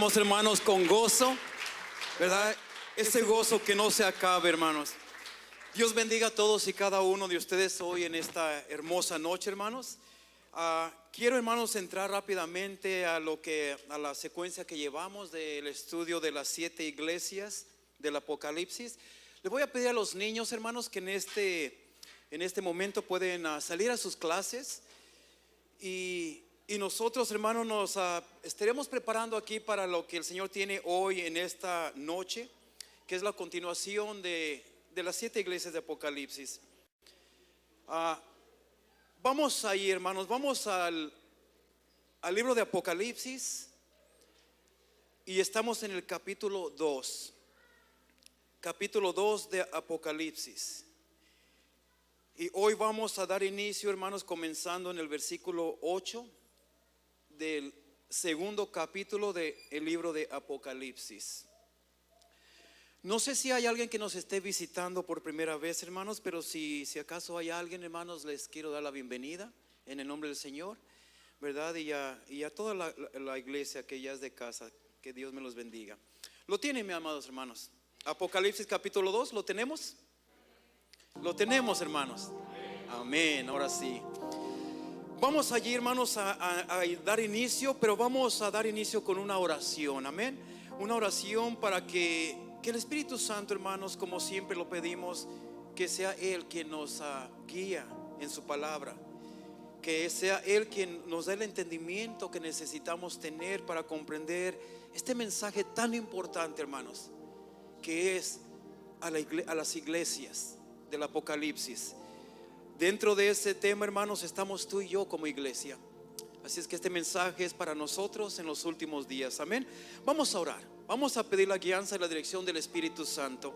cantamos, hermanos, con gozo, ¿verdad? Ese gozo que no se acabe, hermanos. Dios bendiga a todos y cada uno de ustedes hoy en esta hermosa noche, hermanos. Quiero, hermanos, entrar rápidamente a la secuencia que llevamos del estudio de las 7 iglesias del Apocalipsis. Les voy a pedir a los niños, hermanos, que en este momento pueden salir a sus clases y nosotros, hermanos, nos estaremos preparando aquí para lo que el Señor tiene hoy en esta noche, que es la continuación de las 7 iglesias de Apocalipsis. Vamos ahí, hermanos, vamos al libro de Apocalipsis y estamos en el capítulo 2. Capítulo 2 de Apocalipsis. Y hoy vamos a dar inicio, hermanos, comenzando en el versículo 8 del segundo capítulo del libro de Apocalipsis. No sé si hay alguien que nos esté visitando por primera vez, hermanos, pero si acaso hay alguien, hermanos, les quiero dar la bienvenida en el nombre del Señor, ¿verdad? Y a toda la iglesia que ya es de casa, que Dios me los bendiga. ¿Lo tienen, mis amados hermanos? Apocalipsis capítulo 2, ¿lo tenemos? Lo tenemos, hermanos. Amén, ahora sí. Vamos allí, hermanos, a dar inicio, pero vamos a dar inicio con una oración, amén. Una oración para que el Espíritu Santo, hermanos, como siempre lo pedimos, que sea Él quien nos guía en su palabra, que sea Él quien nos dé el entendimiento que necesitamos tener para comprender este mensaje tan importante, hermanos, que es a las iglesias del Apocalipsis. Dentro de ese tema, hermanos, estamos tú y yo como iglesia. Así es que este mensaje es para nosotros en los últimos días, amén. Vamos a orar, vamos a pedir la guianza y la dirección del Espíritu Santo.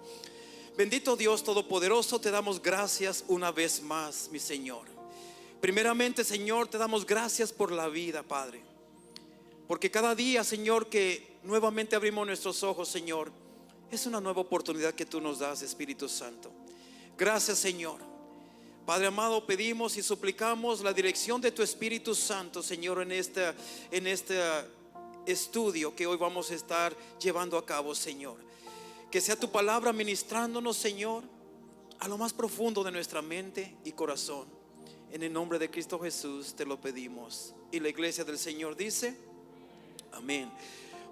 Bendito Dios Todopoderoso, te damos gracias una vez más, mi Señor. Primeramente, Señor, te damos gracias por la vida, Padre, porque cada día, Señor, que nuevamente abrimos nuestros ojos, Señor, es una nueva oportunidad que tú nos das, Espíritu Santo. Gracias, Señor. Padre amado, pedimos y suplicamos la dirección de tu Espíritu Santo, Señor, en este estudio que hoy vamos a estar llevando a cabo, Señor. Que sea tu palabra ministrándonos, Señor, a lo más profundo de nuestra mente y corazón. En el nombre de Cristo Jesús te lo pedimos. Y la iglesia del Señor dice: amén.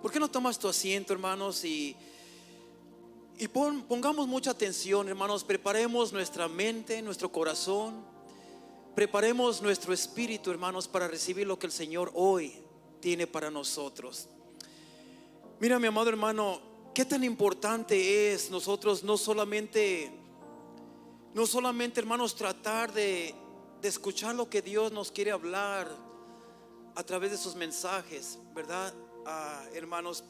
¿Por qué no tomas tu asiento, hermanos? Y pongamos mucha atención, hermanos. Preparemos nuestra mente, nuestro corazón. Preparemos nuestro espíritu, hermanos, para recibir lo que el Señor hoy tiene para nosotros. Mira, mi amado hermano, qué tan importante es nosotros no solamente, hermanos, tratar de escuchar lo que Dios nos quiere hablar a través de sus mensajes, ¿verdad? Hermanos,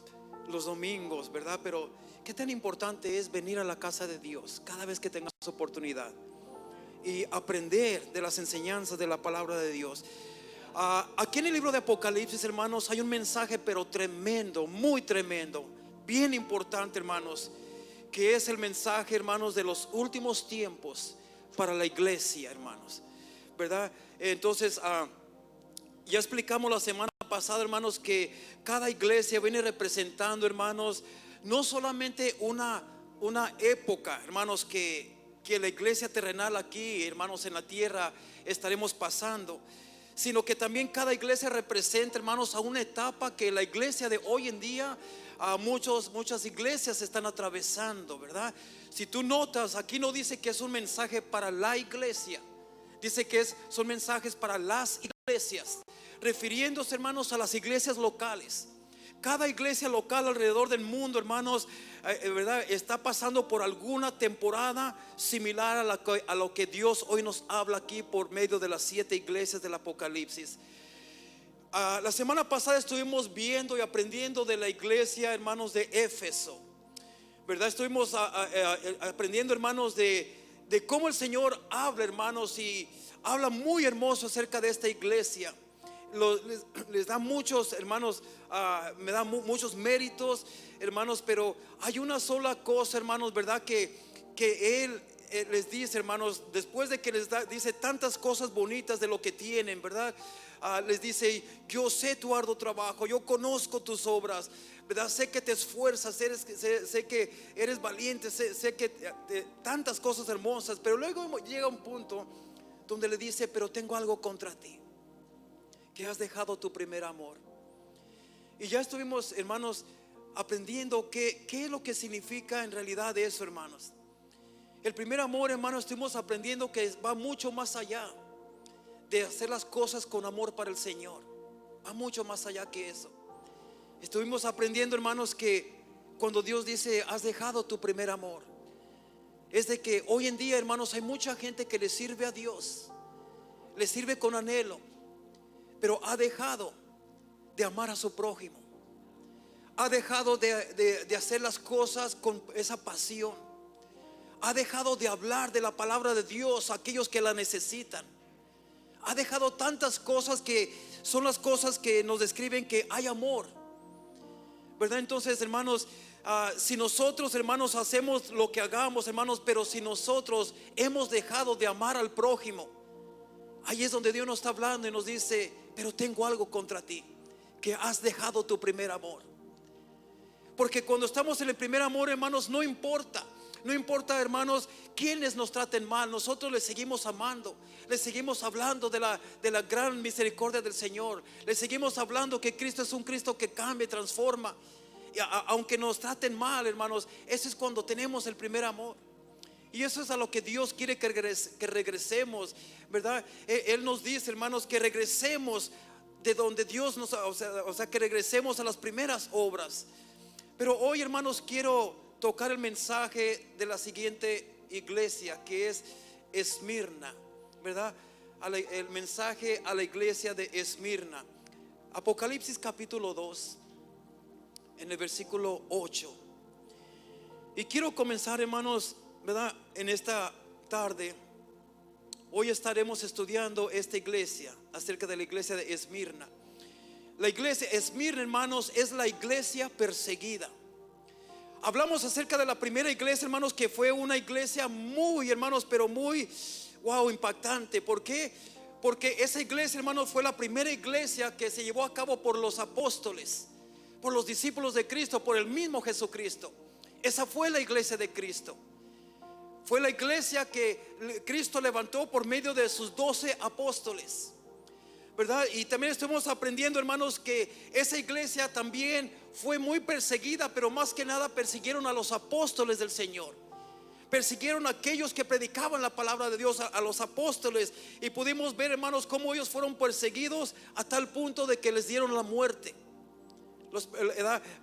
los domingos, ¿verdad? Pero qué tan importante es venir a la casa de Dios cada vez que tengamos oportunidad y aprender de las enseñanzas de la palabra de Dios. Aquí en el libro de Apocalipsis, hermanos, hay un mensaje pero tremendo, muy tremendo, bien importante, hermanos, que es el mensaje, hermanos, de los últimos tiempos para la iglesia, hermanos, ¿verdad? Entonces, ya explicamos la semana pasada, hermanos, que cada iglesia viene representando, hermanos, no solamente una época, hermanos, que la iglesia terrenal aquí, hermanos, en la tierra estaremos pasando, sino que también cada iglesia representa, hermanos, a una etapa que la iglesia de hoy en día, muchas iglesias están atravesando, ¿verdad? Si tú notas, aquí no dice que es un mensaje para la iglesia, dice que son mensajes para las iglesias, refiriéndose, hermanos, a las iglesias locales. Cada iglesia local alrededor del mundo, hermanos, ¿verdad?, está pasando por alguna temporada similar a lo que Dios hoy nos habla aquí por medio de las 7 iglesias del Apocalipsis. La semana pasada estuvimos viendo y aprendiendo de la iglesia, hermanos, de Éfeso, ¿verdad? Estuvimos aprendiendo, hermanos, de cómo el Señor habla, hermanos, y habla muy hermoso acerca de esta iglesia. Les da muchos, hermanos, me da muchos méritos, hermanos, pero hay una sola cosa, hermanos, ¿verdad? Que Él les dice, hermanos, después de que dice tantas cosas bonitas de lo que tienen, ¿verdad? Les dice: yo sé tu arduo trabajo, yo conozco tus obras, ¿verdad? Sé que te esfuerzas, sé que eres valiente, sé que tantas cosas hermosas, pero luego llega un punto donde le dice, pero tengo algo contra ti, que has dejado tu primer amor. Y ya estuvimos, hermanos, aprendiendo qué es lo que significa en realidad eso, hermanos. El primer amor, hermanos, estuvimos aprendiendo que va mucho más allá de hacer las cosas con amor para el Señor. Va mucho más allá que eso. Estuvimos aprendiendo, hermanos, que cuando Dios dice has dejado tu primer amor, es de que hoy en día, hermanos, hay mucha gente que le sirve a Dios, le sirve con anhelo, pero ha dejado de amar a su prójimo, ha dejado de hacer las cosas con esa pasión, ha dejado de hablar de la palabra de Dios a aquellos que la necesitan, ha dejado tantas cosas que son las cosas que nos describen que hay amor, ¿verdad? Entonces, hermanos, si nosotros, hermanos, hacemos lo que hagamos, hermanos, pero si nosotros hemos dejado de amar al prójimo, ahí es donde Dios nos está hablando y nos dice, pero tengo algo contra ti, que has dejado tu primer amor. Porque cuando estamos en el primer amor, hermanos, no importa, hermanos, quienes nos traten mal, nosotros les seguimos amando, les seguimos hablando de la gran misericordia del Señor, les seguimos hablando que Cristo es un Cristo que cambia, transforma. Y aunque nos traten mal, hermanos, eso es cuando tenemos el primer amor. Y eso es a lo que Dios quiere que regresemos, ¿verdad? Él nos dice, hermanos, que regresemos de donde Dios nos, o sea, que regresemos a las primeras obras. Pero hoy, hermanos, quiero tocar el mensaje de la siguiente iglesia, que es Esmirna, ¿verdad? El mensaje a la iglesia de Esmirna. Apocalipsis capítulo 2, en el versículo 8. Y quiero comenzar, hermanos, ¿verdad? En esta tarde, hoy estaremos estudiando esta iglesia, acerca de la iglesia de Esmirna. La iglesia Esmirna, hermanos, es la iglesia perseguida. Hablamos acerca de la primera iglesia, hermanos, que fue una iglesia muy, hermanos, pero muy, wow, impactante. ¿Por qué? Porque esa iglesia, hermanos, fue la primera iglesia que se llevó a cabo por los apóstoles, por los discípulos de Cristo, por el mismo Jesucristo. Esa fue la iglesia de Cristo. Fue la iglesia que Cristo levantó por medio de sus 12 apóstoles, ¿verdad? Y también estuvimos aprendiendo, hermanos, que esa iglesia también fue muy perseguida, pero más que nada persiguieron a los apóstoles del Señor. Persiguieron a aquellos que predicaban la palabra de Dios, a los apóstoles. Y pudimos ver, hermanos, cómo ellos fueron perseguidos a tal punto de que les dieron la muerte.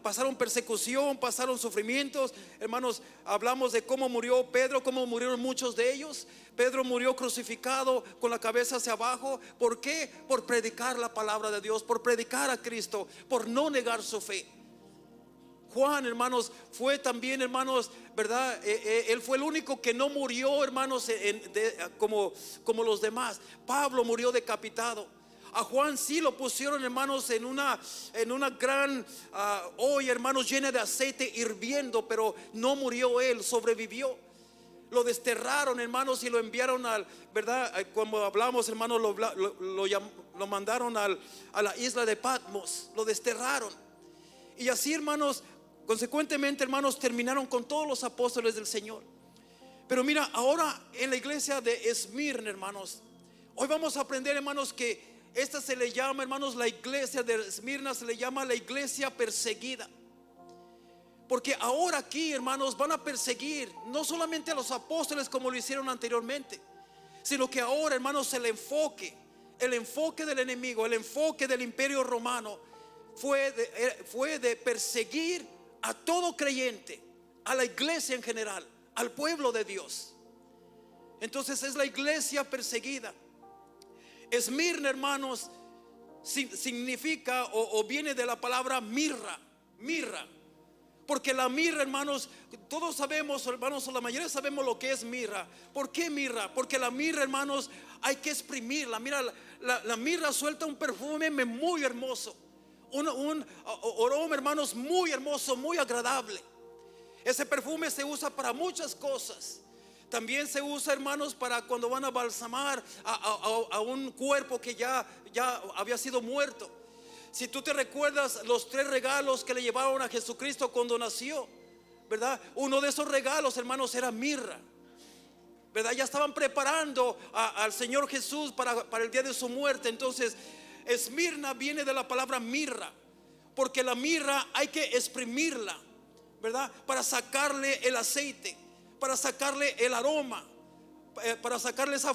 Pasaron persecución, pasaron sufrimientos. Hermanos, hablamos de cómo murió Pedro, cómo murieron muchos de ellos. Pedro murió crucificado con la cabeza hacia abajo. ¿Por qué? Por predicar la palabra de Dios, por predicar a Cristo, por no negar su fe. Juan, hermanos, fue también, hermanos, ¿verdad? Él fue el único que no murió, hermanos, como los demás. Pablo murió decapitado. A Juan sí lo pusieron, hermanos, en una gran olla, hermanos, llena de aceite hirviendo, pero no murió él, sobrevivió. Lo desterraron, hermanos, y lo enviaron ¿verdad? Como hablamos, hermanos, lo mandaron a la isla de Patmos, lo desterraron. Y así, hermanos, consecuentemente, hermanos, terminaron con todos los apóstoles del Señor. Pero mira, ahora en la iglesia de Esmirna, hermanos, hoy vamos a aprender, hermanos, que esta se le llama, hermanos, la iglesia de Esmirna se le llama la iglesia perseguida. Porque ahora aquí, hermanos, van a perseguir no solamente a los apóstoles como lo hicieron anteriormente, sino que ahora, hermanos, el enfoque del enemigo, el enfoque del imperio romano fue de perseguir a todo creyente, a la iglesia en general, al pueblo de Dios. Entonces es la iglesia perseguida. Esmirna, hermanos, significa o viene de la palabra mirra. Porque la mirra, hermanos, todos sabemos, hermanos, o la mayoría sabemos lo que es mirra. ¿Por qué mirra? Porque la mirra, hermanos, hay que exprimirla. Mira, la mirra suelta un perfume muy hermoso, un aroma, hermanos, muy hermoso, muy agradable. Ese perfume se usa para muchas cosas. También se usa, hermanos, para cuando van a balsamar a un cuerpo que ya había sido muerto. Si tú te recuerdas los 3 regalos que le llevaron a Jesucristo cuando nació, ¿verdad? Uno de esos regalos, hermanos, era mirra, ¿verdad? Ya estaban preparando al Señor Jesús para el día de su muerte. Entonces, Esmirna viene de la palabra mirra, porque la mirra hay que exprimirla, ¿verdad? Para sacarle el aceite, para sacarle el aroma, para sacarle esa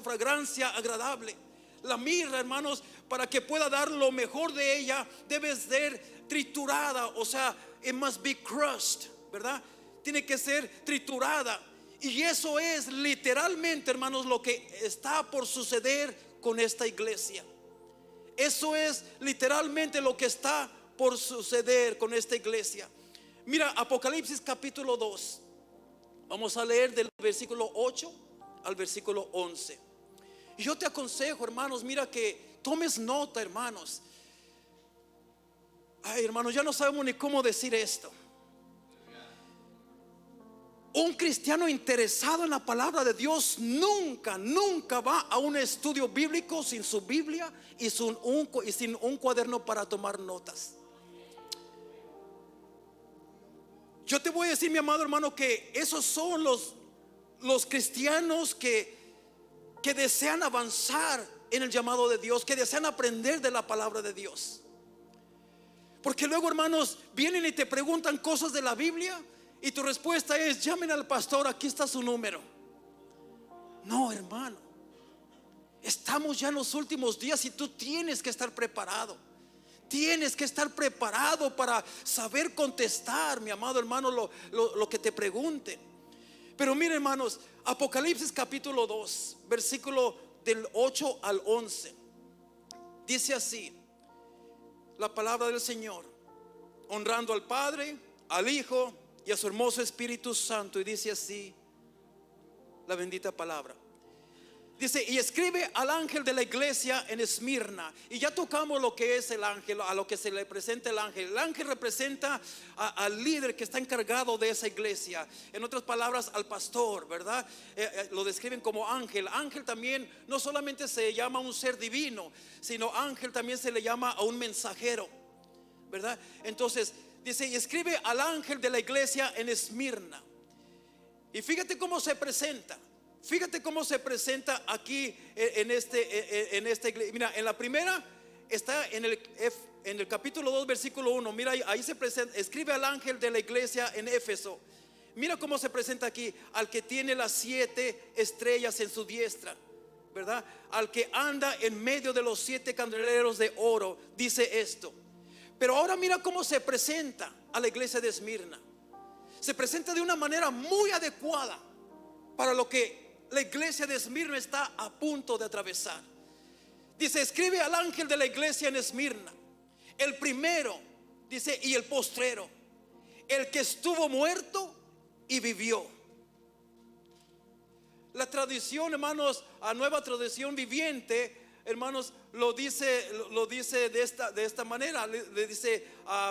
fragancia agradable. La mirra, hermanos, para que pueda dar lo mejor de ella, debe ser triturada. O sea, it must be crushed, ¿verdad? Tiene que ser triturada. Y eso es literalmente, hermanos, lo que está por suceder con esta iglesia. Eso es literalmente lo que está por suceder con esta iglesia. Mira, Apocalipsis capítulo 2. Vamos a leer del versículo 8 al versículo 11. Y yo te aconsejo, hermanos, mira que tomes nota, hermanos. Ay, hermanos, ya no sabemos ni cómo decir esto. Un cristiano interesado en la palabra de Dios nunca va a un estudio bíblico sin su Biblia y sin un cuaderno para tomar notas. Yo te voy a decir, mi amado hermano, que esos son los cristianos que desean avanzar en el llamado de Dios, que desean aprender de la palabra de Dios. Porque luego, hermanos, vienen y te preguntan cosas de la Biblia y tu respuesta es: llamen al pastor, aquí está su número. No, hermano, estamos ya en los últimos días y tú tienes que estar preparado. Tienes que estar preparado para saber contestar, mi amado hermano, lo que te pregunten. Pero miren, hermanos, Apocalipsis capítulo 2, versículo del 8 al 11. Dice así la palabra del Señor, honrando al Padre, al Hijo y a su hermoso Espíritu Santo. Y dice así la bendita palabra. Dice: y escribe al ángel de la iglesia en Esmirna. Y ya tocamos lo que es el ángel, a lo que se le presenta el ángel. El ángel representa al líder que está encargado de esa iglesia. En otras palabras, al pastor, ¿verdad? Lo describen como ángel. Ángel también no solamente se llama un ser divino, sino ángel también se le llama a un mensajero, ¿verdad? Entonces dice: y escribe al ángel de la iglesia en Esmirna. Y fíjate cómo se presenta. Fíjate cómo se presenta aquí en esta iglesia. Mira, en la primera está en el capítulo 2 versículo 1. Mira, ahí se presenta: escribe al ángel de la iglesia en Éfeso. Mira cómo se presenta aquí: al que tiene las 7 estrellas en su diestra, ¿verdad? Al que anda en medio de los 7 candeleros de oro, dice esto. Pero ahora mira cómo se presenta a la iglesia de Esmirna. Se presenta de una manera muy adecuada para lo que la iglesia de Esmirna está a punto de atravesar. Dice: escribe al ángel de la iglesia en Esmirna, el primero, dice, y el postrero, el que estuvo muerto y vivió. La tradición, hermanos, a Nueva Traducción Viviente, hermanos, lo dice de esta manera. Le dice,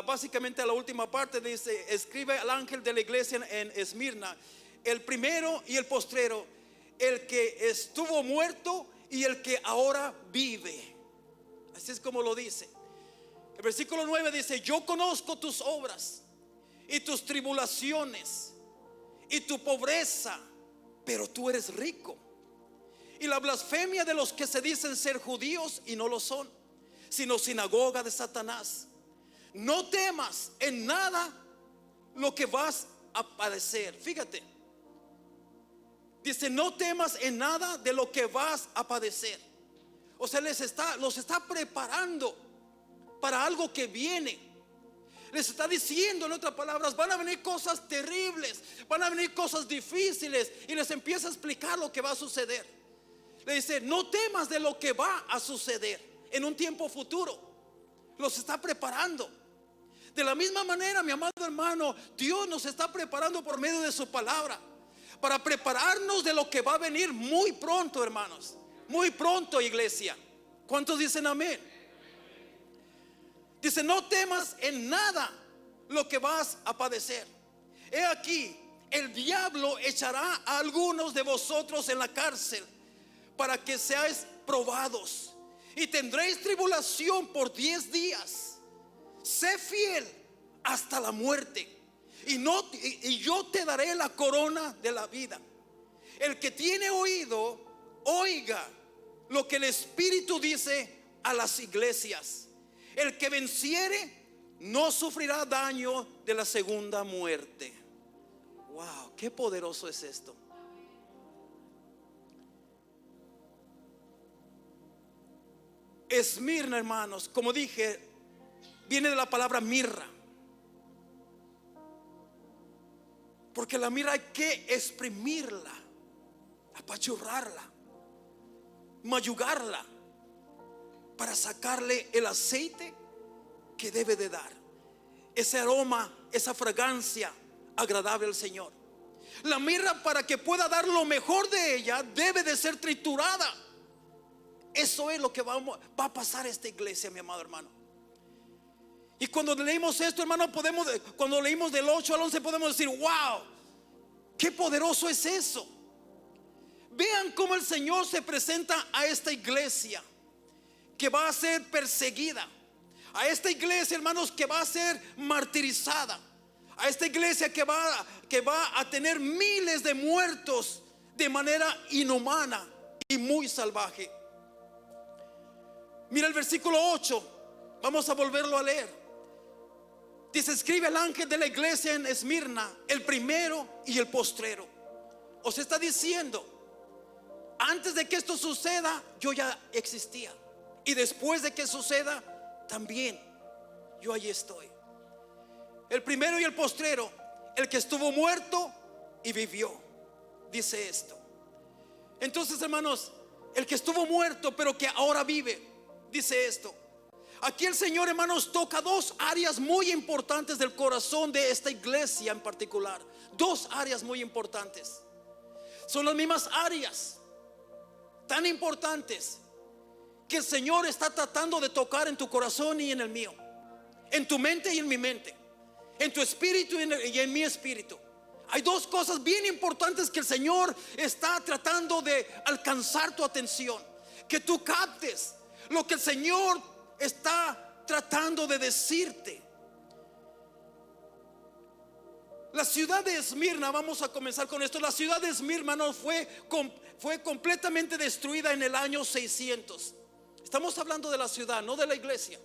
básicamente a la última parte, dice: escribe al ángel de la iglesia en Esmirna, el primero y el postrero, el que estuvo muerto y el que ahora vive. Así es como lo dice. El versículo 9 dice: yo conozco tus obras y tus tribulaciones y tu pobreza, pero tú eres rico, y la blasfemia de los que se dicen ser judíos y no lo son, sino sinagoga de Satanás. No temas en nada lo que vas a padecer. Fíjate, dice: no temas en nada de lo que vas a padecer. O sea, los está preparando para algo que viene. Les está diciendo, en otras palabras, van a venir cosas terribles, van a venir cosas difíciles, y les empieza a explicar lo que va a suceder. Le dice: no temas de lo que va a suceder en un tiempo futuro. Los está preparando. De la misma manera, mi amado hermano, Dios nos está preparando por medio de su palabra, para prepararnos de lo que va a venir muy pronto, hermanos. Muy pronto, iglesia. ¿Cuántos dicen amén? Dice: no temas en nada lo que vas a padecer. He aquí, el diablo echará a algunos de vosotros en la cárcel para que seáis probados, y tendréis tribulación por 10 días. Sé fiel hasta la muerte, y yo te daré la corona de la vida. El que tiene oído, oiga lo que el Espíritu dice a las iglesias. El que venciere no sufrirá daño de la segunda muerte. Wow, qué poderoso es esto. Esmirna, hermanos, como dije, viene de la palabra mirra. Porque la mirra hay que exprimirla, apachurrarla, mayugarla, para sacarle el aceite que debe de dar, ese aroma, esa fragancia agradable al Señor. La mirra, para que pueda dar lo mejor de ella, debe de ser triturada. Eso es lo que va a pasar a esta iglesia, mi amado hermano. Y cuando leímos esto, hermano, cuando leímos del 8 al 11, podemos decir: wow, qué poderoso es eso. Vean cómo el Señor se presenta a esta iglesia que va a ser perseguida, a esta iglesia, hermanos, que va a ser martirizada, a esta iglesia que va a tener miles de muertos de manera inhumana y muy salvaje. Mira el versículo 8, vamos a volverlo a leer. Dice: escribe al ángel de la iglesia en Esmirna, el primero y el postrero. Os está diciendo: antes de que esto suceda, yo ya existía, y después de que suceda, también yo allí estoy. El primero y el postrero, el que estuvo muerto y vivió, dice esto. Entonces, hermanos, el que estuvo muerto pero que ahora vive, dice esto. Aquí el Señor, hermanos, toca dos áreas muy importantes del corazón de esta iglesia en particular. Dos áreas muy importantes. Son las mismas áreas tan importantes que el Señor está tratando de tocar en tu corazón y en el mío, en tu mente y en mi mente, en tu espíritu y en mi espíritu. Hay dos cosas bien importantes que el Señor está tratando de alcanzar tu atención, que tú captes lo que el Señor está tratando de decirte. La ciudad de Esmirna, vamos a comenzar con esto. La ciudad de Esmirna no fue completamente destruida en el año 600. Estamos hablando de la ciudad, no de la iglesia.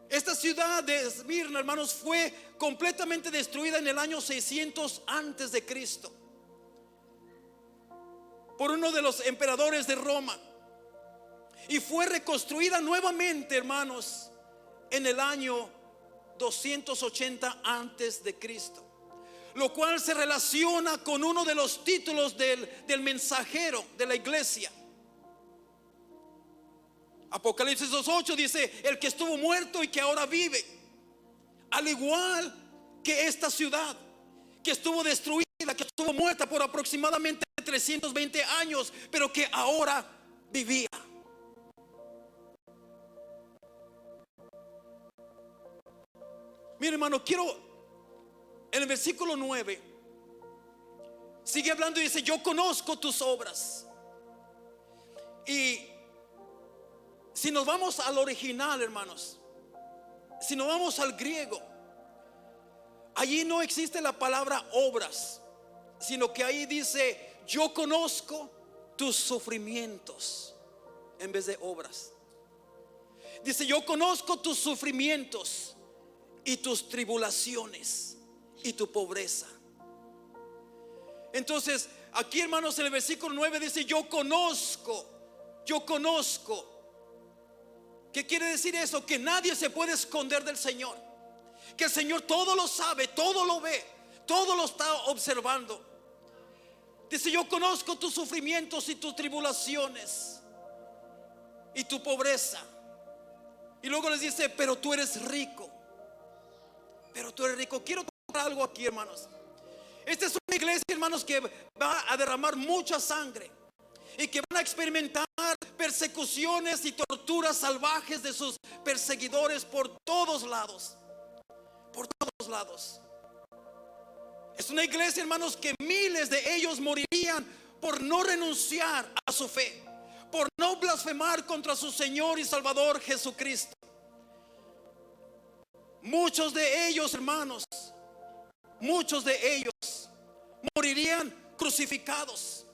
Esta ciudad de Esmirna, hermanos, fue completamente destruida en el año 600 antes de Cristo por uno de los emperadores de Roma, y fue reconstruida nuevamente, hermanos, en el año 280 antes de Cristo, lo cual se relaciona con uno de los títulos del mensajero de la iglesia. Apocalipsis 2:8 dice: el que estuvo muerto y que ahora vive. Al igual que esta ciudad que estuvo destruida, que estuvo muerta por aproximadamente 320 años, pero que ahora vivía. Mira, hermano, en el versículo 9 sigue hablando y dice: yo conozco tus obras. Y si nos vamos al original, hermanos, si nos vamos al griego, allí no existe la palabra obras, sino que ahí dice: yo conozco tus sufrimientos, en vez de obras. Dice: yo conozco tus sufrimientos y tus tribulaciones y tu pobreza. Entonces aquí, hermanos, en el versículo 9 dice: yo conozco. ¿Qué quiere decir eso? Que nadie se puede esconder del Señor, que el Señor todo lo sabe, todo lo ve, todo lo está observando. Dice: yo conozco tus sufrimientos y tus tribulaciones y tu pobreza. Y luego les dice: pero tú eres rico. Quiero tocar algo aquí, hermanos. Esta es una iglesia, hermanos, que va a derramar mucha sangre y que van a experimentar persecuciones y torturas salvajes de sus perseguidores por todos lados. Por todos lados. Es una iglesia, hermanos, que miles de ellos morirían por no renunciar a su fe, por no blasfemar contra su Señor y Salvador Jesucristo. Muchos de ellos, hermanos, muchos de ellos morirían crucificados.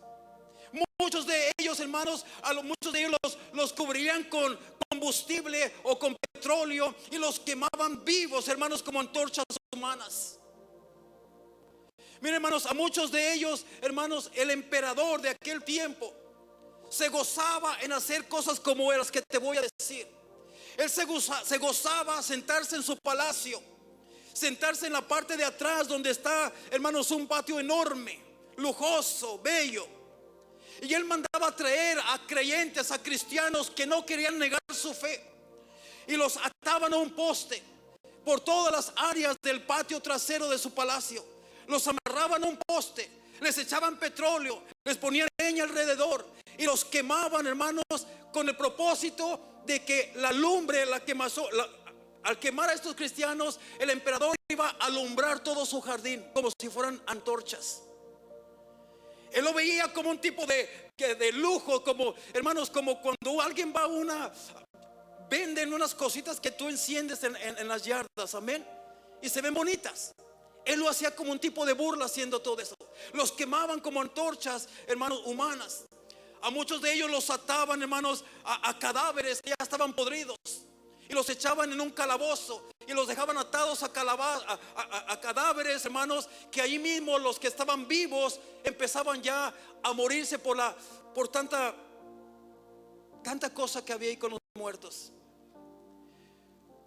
Muchos de ellos, hermanos, muchos de ellos los cubrirían con combustible o con petróleo y los quemaban vivos, hermanos, como antorchas humanas. Miren, hermanos, a muchos de ellos, hermanos, el emperador de aquel tiempo se gozaba en hacer cosas como las que te voy a decir. Él se gozaba sentarse en su palacio, sentarse en la parte de atrás donde está, hermanos, un patio enorme, lujoso, bello. Y él mandaba traer a creyentes, a cristianos que no querían negar su fe, y los ataban a un poste por todas las áreas del patio trasero de su palacio. Los amarraban a un poste, les echaban petróleo, les ponían leña alrededor y los quemaban, hermanos, con el propósito de que la lumbre, al quemar a estos cristianos, el emperador iba a alumbrar todo su jardín como si fueran antorchas. Él lo veía como un tipo de lujo, como, hermanos, como cuando alguien va venden unas cositas que tú enciendes en las yardas, amén, y se ven bonitas. Él lo hacía como un tipo de burla haciendo todo eso. Los quemaban como antorchas, hermanos, humanas. A muchos de ellos los ataban, hermanos, a cadáveres que ya estaban podridos, y los echaban en un calabozo y los dejaban atados a cadáveres, hermanos, que ahí mismo los que estaban vivos empezaban ya a morirse por tanta cosa que había ahí con los muertos.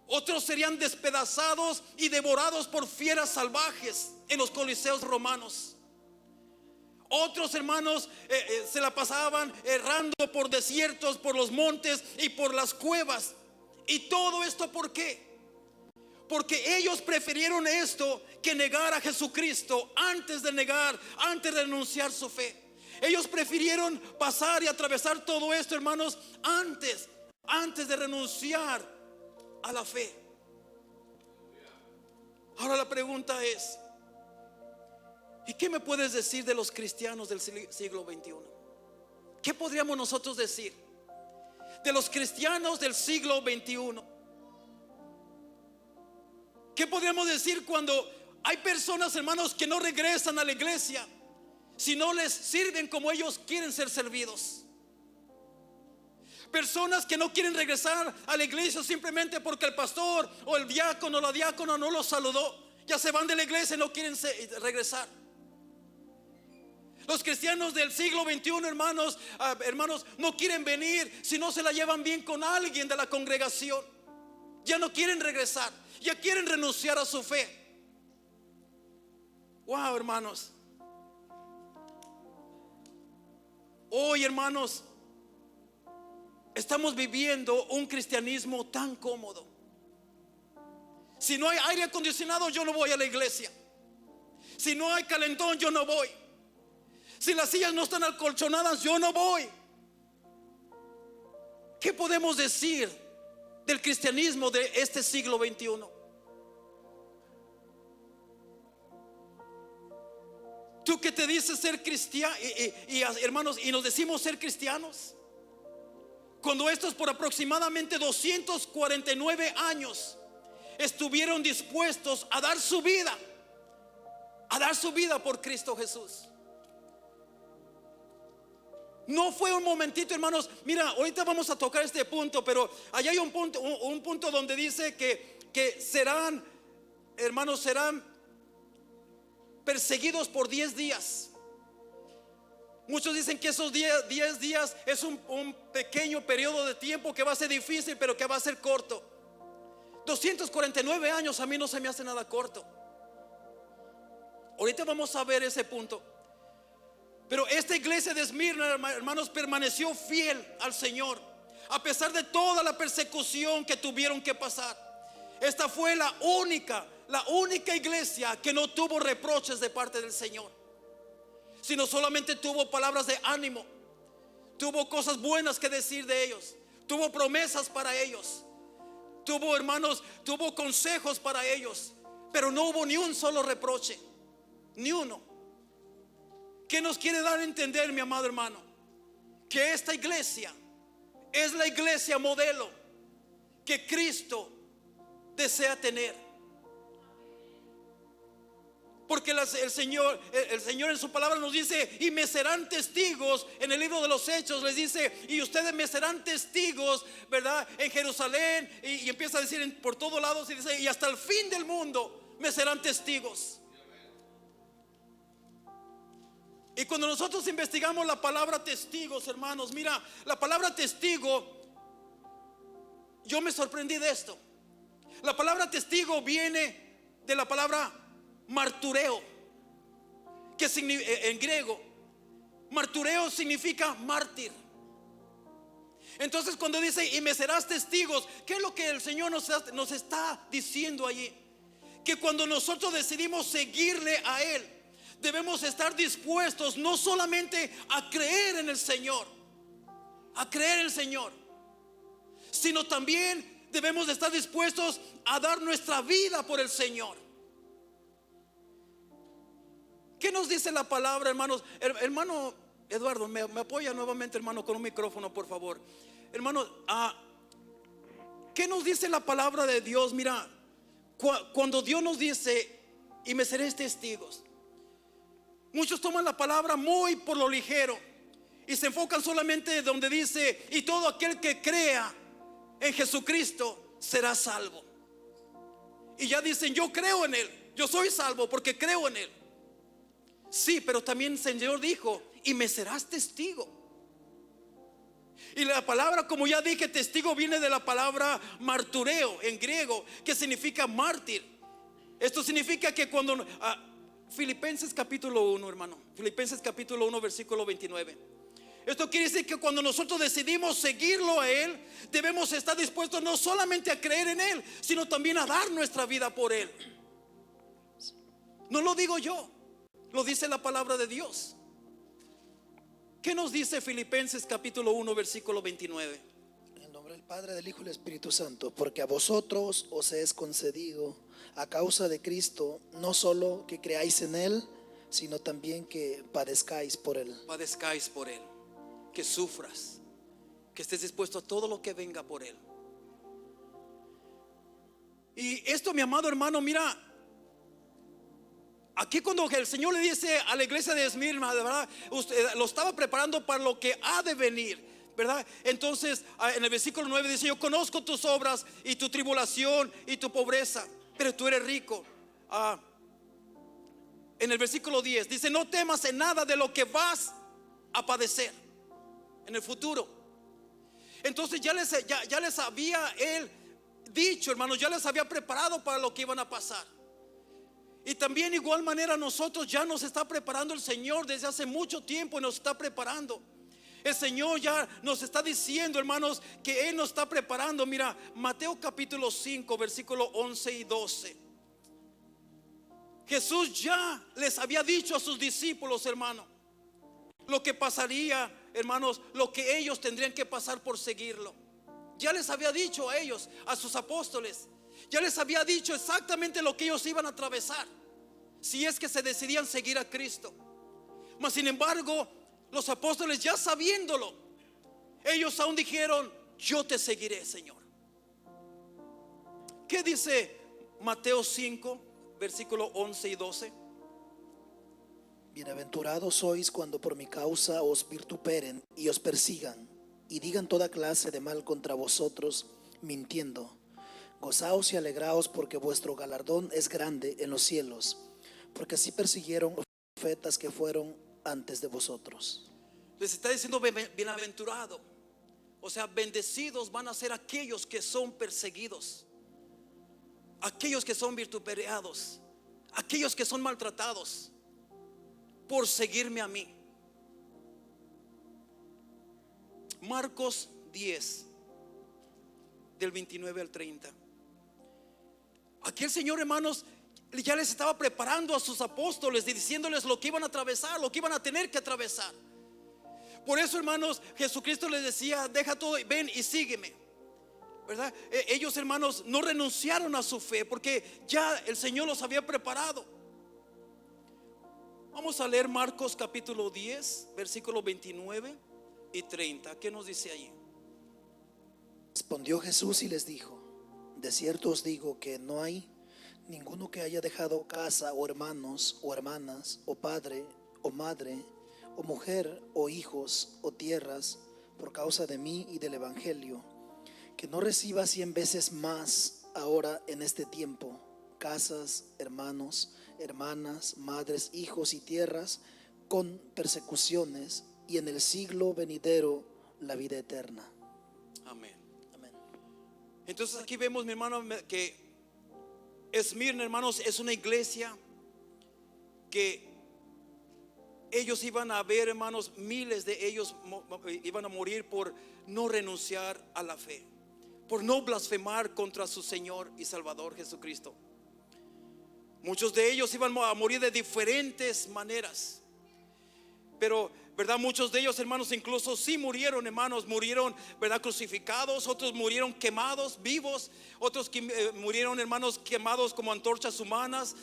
Otros serían despedazados y devorados por fieras salvajes en los coliseos romanos. Otros, hermanos, se la pasaban errando por desiertos, por los montes y por las cuevas. Y todo esto, ¿por qué? Porque ellos prefirieron esto que negar a Jesucristo antes de renunciar su fe. Ellos prefirieron pasar y atravesar todo esto, hermanos, antes de renunciar a la fe. Ahora la pregunta es: ¿y qué me puedes decir de los cristianos del siglo XXI? ¿Qué podríamos nosotros decir de los cristianos del siglo XXI? ¿Qué podríamos decir cuando hay personas, hermanos, que no regresan a la iglesia si no les sirven como ellos quieren ser servidos? Personas que no quieren regresar a la iglesia simplemente porque el pastor o el diácono o la diácona no los saludó. Ya se van de la iglesia y no quieren regresar. Los cristianos del siglo XXI, hermanos, no quieren venir si no se la llevan bien con alguien de la congregación. Ya no quieren regresar, ya quieren renunciar a su fe. Wow, hermanos. Hoy, hermanos, estamos viviendo un cristianismo tan cómodo. Si no hay aire acondicionado, yo no voy a la iglesia. Si no hay calentón, yo no voy. Si las sillas no están acolchonadas, yo no voy. ¿Qué podemos decir del cristianismo de este siglo XXI? Tú que te dices ser cristiano y hermanos, y nos decimos ser cristianos, cuando estos por aproximadamente 249 años estuvieron dispuestos a dar su vida por Cristo Jesús. No fue un momentito, hermanos. Mira, ahorita vamos a tocar este punto, pero allá hay un punto donde dice que serán, hermanos, serán perseguidos por 10 días. Muchos dicen que esos 10 días es un pequeño periodo de tiempo que va a ser difícil, pero que va a ser corto. 249 años a mí no se me hace nada corto. Ahorita vamos a ver ese punto. Pero esta iglesia de Esmirna, hermanos, permaneció fiel al Señor a pesar de toda la persecución que tuvieron que pasar. Esta fue la única iglesia que no tuvo reproches de parte del Señor, sino solamente tuvo palabras de ánimo, tuvo cosas buenas que decir de ellos, tuvo promesas para ellos, tuvo, hermanos, tuvo consejos para ellos, pero no hubo ni un solo reproche, ni uno. ¿Qué nos quiere dar a entender, mi amado hermano? Que esta iglesia es la iglesia modelo que Cristo desea tener. Porque el Señor en su palabra nos dice: y me serán testigos. En el libro de los Hechos les dice: y ustedes me serán testigos, ¿verdad? En Jerusalén, y empieza a decir por todos lados, y dice: y hasta el fin del mundo me serán testigos. Y cuando nosotros investigamos la palabra testigos, hermanos, mira, la palabra testigo, yo me sorprendí de esto. La palabra testigo viene de la palabra martureo, que en griego, martureo significa mártir. Entonces cuando dice: y me serás testigos, ¿qué es lo que el Señor nos está diciendo allí? Que cuando nosotros decidimos seguirle a Él, debemos estar dispuestos no solamente a creer en el Señor, sino también debemos de estar dispuestos a dar nuestra vida por el Señor. ¿Qué nos dice la palabra, hermanos? Hermano Eduardo, me apoya nuevamente, hermano, con un micrófono, por favor. Hermano, ¿qué nos dice la palabra de Dios? Mira, cuando Dios nos dice: y me seréis testigos, muchos toman la palabra muy por lo ligero y se enfocan solamente donde dice: y todo aquel que crea en Jesucristo será salvo. Y ya dicen: yo creo en Él, yo soy salvo porque creo en Él. Sí, pero también el Señor dijo: y me serás testigo. Y la palabra, como ya dije, testigo viene de la palabra martureo en griego, que significa mártir. Esto significa que cuando Filipenses capítulo 1, hermano, Filipenses capítulo 1 versículo 29. Esto quiere decir que cuando nosotros decidimos seguirlo a Él, debemos estar dispuestos no solamente a creer en Él, sino también a dar nuestra vida por Él. No lo digo yo, lo dice la palabra de Dios. ¿Qué nos dice Filipenses capítulo 1 versículo 29? En el nombre del Padre, del Hijo y del Espíritu Santo, porque a vosotros os es concedido a causa de Cristo, no solo que creáis en Él, sino también que padezcáis por Él. Padezcáis por Él, que sufras, que estés dispuesto a todo lo que venga por Él. Y esto, mi amado hermano, mira, aquí cuando el Señor le dice a la iglesia de Esmirna, de verdad, usted lo estaba preparando para lo que ha de venir, ¿verdad? Entonces en el versículo 9 dice: yo conozco tus obras y tu tribulación y tu pobreza, pero tú eres rico. En el versículo 10 dice: no temas en nada de lo que vas a padecer en el futuro. Entonces ya les había Él dicho, hermanos, ya les había preparado para lo que iban a pasar. Y también igual manera nosotros ya nos está preparando el Señor desde hace mucho tiempo, y nos está preparando. El Señor ya nos está diciendo, hermanos, que Él nos está preparando. Mira, Mateo capítulo 5 versículo 11 y 12. Jesús ya les había dicho a sus discípulos, hermano, lo que pasaría, hermanos, lo que ellos tendrían que pasar por seguirlo. Ya les había dicho a ellos, a sus apóstoles, ya les había dicho exactamente lo que ellos iban a atravesar si es que se decidían seguir a Cristo. Mas sin embargo, los apóstoles, ya sabiéndolo, ellos aún dijeron: yo te seguiré, Señor. ¿Qué dice Mateo 5 versículo 11 y 12? Bienaventurados sois cuando por mi causa os vituperen y os persigan y digan toda clase de mal contra vosotros, mintiendo. Gozaos y alegraos, porque vuestro galardón es grande en los cielos, porque así persiguieron los profetas que fueron antes de vosotros. Les está diciendo bienaventurado, o sea, bendecidos van a ser aquellos que son perseguidos, aquellos que son vituperados, aquellos que son maltratados por seguirme a mí. Marcos 10 del 29 al 30. Aquí el Señor, hermanos, ya les estaba preparando a sus apóstoles, diciéndoles lo que iban a atravesar, lo que iban a tener que atravesar. Por eso, hermanos, Jesucristo les decía: deja todo, ven y sígueme, ¿verdad? Ellos, hermanos, no renunciaron a su fe, porque ya el Señor los había preparado. Vamos a leer Marcos capítulo 10 versículos 29 y 30. ¿Qué nos dice allí? Respondió Jesús y les dijo: de cierto os digo que no hay ninguno que haya dejado casa o hermanos o hermanas o padre o madre o mujer o hijos o tierras por causa de mí y del evangelio, que no reciba 100 veces más ahora en este tiempo casas, hermanos, hermanas, madres, hijos y tierras, con persecuciones, y en el siglo venidero la vida eterna. Amén. Amén. Entonces aquí vemos, mi hermano, que Esmirna, hermanos, es una iglesia que ellos iban a ver, hermanos, miles de ellos iban a morir por no renunciar a la fe, por no blasfemar contra su Señor y Salvador Jesucristo. Muchos de ellos iban a morir de diferentes maneras, pero, ¿verdad? Muchos de ellos, hermanos, incluso sí murieron, hermanos, murieron, ¿verdad? Crucificados, otros murieron quemados, vivos, otros murieron, hermanos, quemados como antorchas humanas,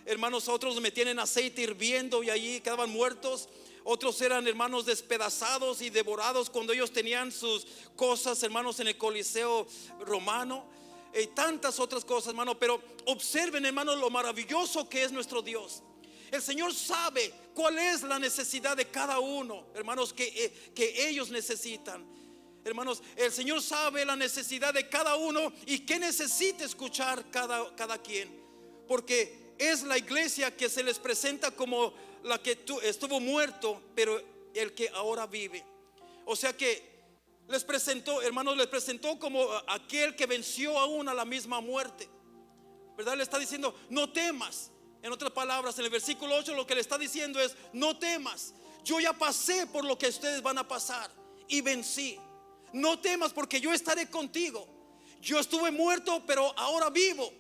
hermanos, otros metían en aceite hirviendo y allí quedaban muertos. Otros eran, hermanos, despedazados y devorados cuando ellos tenían sus cosas, hermanos, en el Coliseo romano, y tantas otras cosas, hermano. Pero observen, hermanos, lo maravilloso que es nuestro Dios. El Señor sabe cuál es la necesidad de cada uno, hermanos, que ellos necesitan. Hermanos, el Señor sabe la necesidad de cada uno y qué necesita escuchar cada quien. Porque es la iglesia que se les presenta como la que estuvo muerto, pero el que ahora vive. O sea que les presentó, hermanos, les presentó como aquel que venció aún a la misma muerte, ¿verdad? Le está diciendo: no temas. En otras palabras, en el versículo 8 lo que le está diciendo es: no temas, yo ya pasé por lo que ustedes van a pasar y vencí. No temas, porque yo estaré contigo. Yo estuve muerto, pero ahora vivo.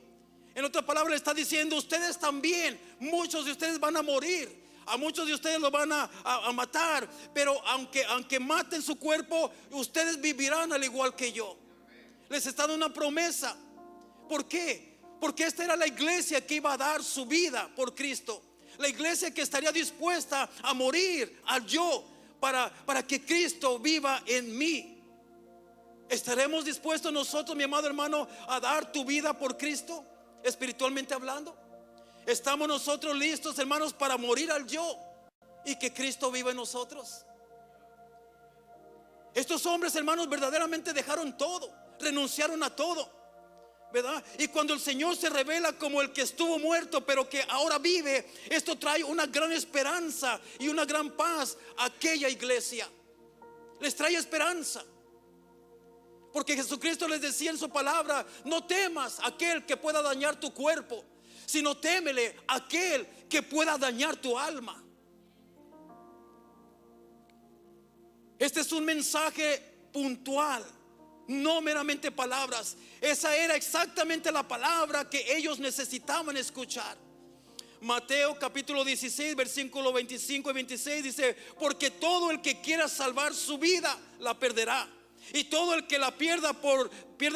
En otras palabras, le está diciendo: ustedes también, muchos de ustedes van a morir, a muchos de ustedes los van a matar, pero aunque maten su cuerpo, ustedes vivirán al igual que yo. Les está dando una promesa. ¿Por qué? Porque esta era la iglesia que iba a dar su vida por Cristo. La iglesia que estaría dispuesta a morir al yo para que Cristo viva en mí. ¿Estaremos dispuestos nosotros, mi amado hermano, a dar tu vida por Cristo, espiritualmente hablando? ¿Estamos nosotros listos, hermanos, para morir al yo y que Cristo viva en nosotros? Estos hombres, hermanos, verdaderamente dejaron todo, renunciaron a todo, ¿verdad? Y cuando el Señor se revela como el que estuvo muerto pero que ahora vive, esto trae una gran esperanza y una gran paz a aquella iglesia. Les trae esperanza, porque Jesucristo les decía en su palabra: no temas a aquel que pueda dañar tu cuerpo, sino témele a aquel que pueda dañar tu alma. Este es un mensaje puntual, no meramente palabras. Esa era exactamente la palabra que ellos necesitaban escuchar. Mateo capítulo 16, versículo 25 y 26 dice: porque todo el que quiera salvar su vida la perderá, y todo el que la pierda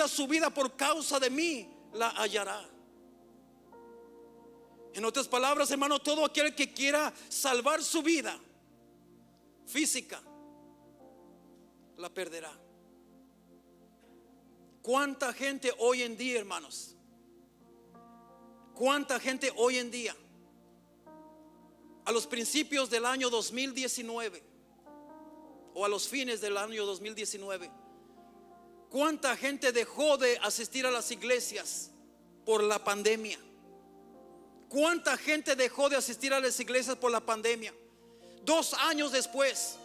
su vida por causa de mí la hallará. En otras palabras, hermano, todo aquel que quiera salvar su vida física la perderá. ¿Cuánta gente hoy en día, hermanos? ¿Cuánta gente hoy en día, a los principios del año 2019 o a los fines del año 2019, cuánta gente dejó de asistir a las iglesias por la pandemia? ¿Cuánta gente dejó de asistir a las iglesias por la pandemia? 2 años después,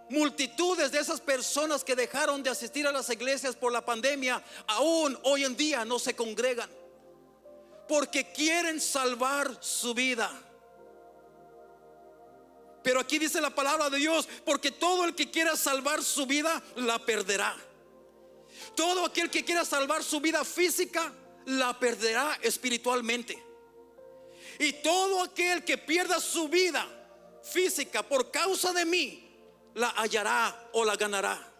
multitudes de esas personas que dejaron de asistir a las iglesias por la pandemia aún hoy en día no se congregan, porque quieren salvar su vida. Pero aquí dice la palabra de Dios: porque todo el que quiera salvar su vida la perderá. Todo aquel que quiera salvar su vida física la perderá espiritualmente. Y todo aquel que pierda su vida física por causa de mí la hallará o la ganará.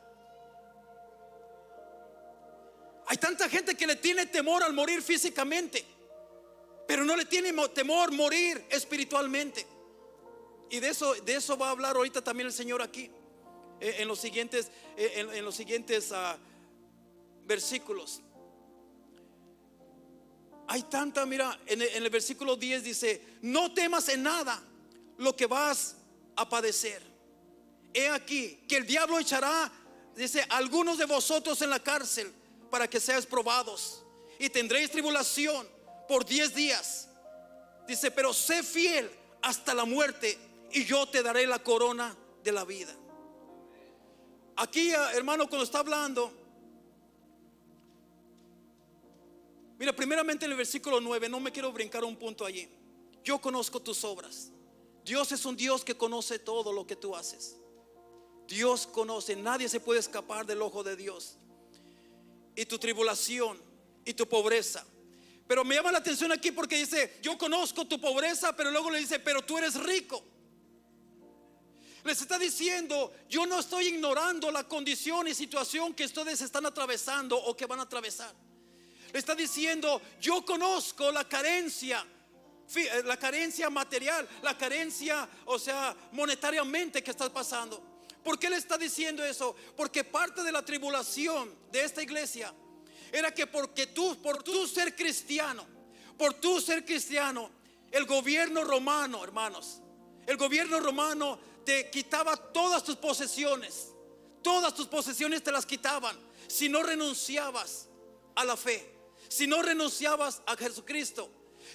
Hay tanta gente que le tiene temor al morir físicamente, pero no le tiene temor morir espiritualmente. Y de eso va a hablar ahorita también el Señor aquí en los siguientes versículos. Hay tanta, mira, en el versículo 10 dice: no temas en nada lo que vas a padecer. He aquí que el diablo echará, dice, algunos de vosotros en la cárcel para que seáis probados, y tendréis tribulación por 10 días. Dice, pero sé fiel hasta la muerte, y yo te daré la corona de la vida. Aquí, hermano, cuando está hablando, mira, primeramente en el versículo 9, no me quiero brincar un punto allí. Yo conozco tus obras. Dios es un Dios que conoce todo lo que tú haces. Dios conoce, nadie se puede escapar del ojo de Dios. Y tu tribulación y tu pobreza. Pero me llama la atención aquí porque dice: yo conozco tu pobreza, pero luego le dice: pero tú eres rico. Les está diciendo: yo no estoy ignorando la condición y situación que ustedes están atravesando o que van a atravesar. Le está diciendo: yo conozco la carencia material, la carencia, o sea, monetariamente que estás pasando. ¿Por qué le está diciendo eso? Porque parte de la tribulación de esta iglesia era que por tú ser cristiano, el gobierno romano, hermanos, el gobierno romano te quitaba todas tus posesiones te las quitaban si no renunciabas a la fe, si no renunciabas a Jesucristo.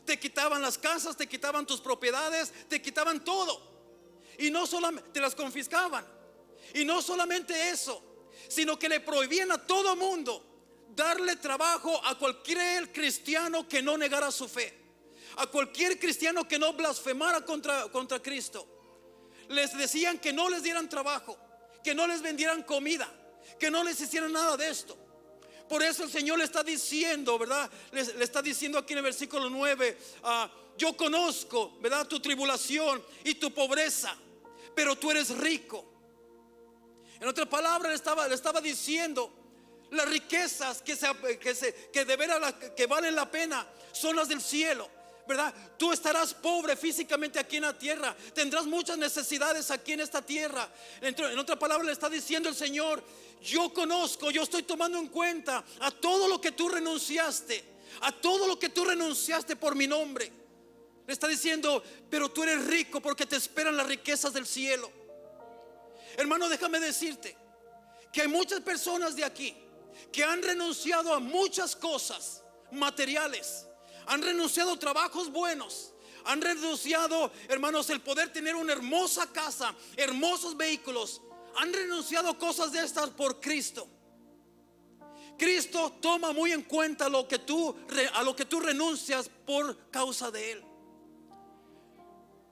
Te quitaban las casas, te quitaban tus propiedades, te quitaban todo, y no solamente te las confiscaban. Y no solamente eso, sino que le prohibían a todo mundo darle trabajo a cualquier cristiano que no negara su fe, a cualquier cristiano que no blasfemara contra Cristo. Les decían que no les dieran trabajo, que no les vendieran comida, que no les hicieran nada de esto. Por eso el Señor le está diciendo, ¿verdad? Le está diciendo aquí en el versículo 9: yo conozco, ¿verdad?, tu tribulación y tu pobreza, pero tú eres rico. En otras palabras, le estaba diciendo: las riquezas que de veras que valen la pena son las del cielo, ¿verdad? Tú estarás pobre físicamente aquí en la tierra, tendrás muchas necesidades aquí en esta tierra. En otras palabras, le está diciendo el Señor: yo conozco, yo estoy tomando en cuenta a todo lo que tú renunciaste, por mi nombre. Le está diciendo: pero tú eres rico porque te esperan las riquezas del cielo. Hermano, déjame decirte que hay muchas personas de aquí que han renunciado a muchas cosas materiales, han renunciado a trabajos buenos, han renunciado, hermanos, el poder tener una hermosa casa, hermosos vehículos. Han renunciado a cosas de estas por Cristo. Cristo toma muy en cuenta a lo que tú renuncias por causa de Él.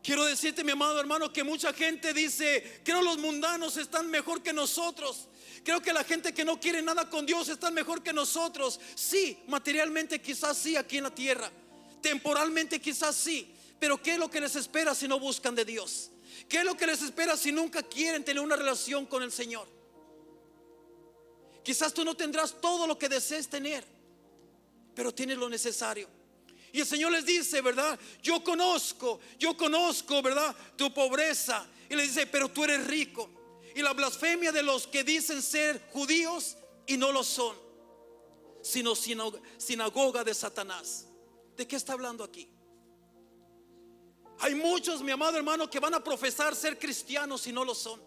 Quiero decirte, mi amado hermano, que mucha gente dice: creo los mundanos están mejor que nosotros. Creo que la gente que no quiere nada con Dios están mejor que nosotros. Sí, materialmente quizás sí aquí en la tierra, temporalmente quizás sí, pero ¿qué es lo que les espera si no buscan de Dios? ¿Qué es lo que les espera si nunca quieren tener una relación con el Señor? Quizás tú no tendrás todo lo que desees tener, pero tienes lo necesario. Y el Señor les dice, ¿verdad? Yo conozco, ¿verdad?, tu pobreza. Y les dice: pero tú eres rico. Y la blasfemia de los que dicen ser judíos y no lo son, sino sinagoga de Satanás. ¿De qué está hablando aquí? Hay muchos, mi amado hermano, que van a profesar ser cristianos y no lo son.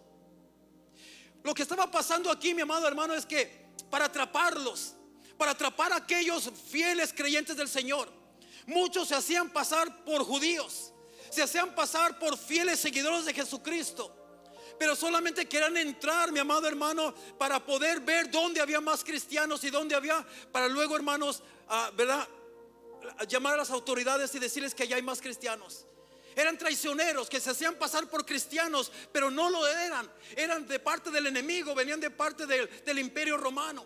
Lo que estaba pasando aquí, mi amado hermano, es que para atraparlos, para atrapar a aquellos fieles creyentes del Señor, muchos se hacían pasar por judíos, se hacían pasar por fieles seguidores de Jesucristo, pero solamente querían entrar, mi amado hermano, para poder ver dónde había más cristianos y dónde había, para luego, hermanos, ¿verdad?, llamar a las autoridades y decirles que allá hay más cristianos. Eran traicioneros que se hacían pasar por cristianos, pero no lo eran. Eran de parte del enemigo, venían de parte del imperio romano.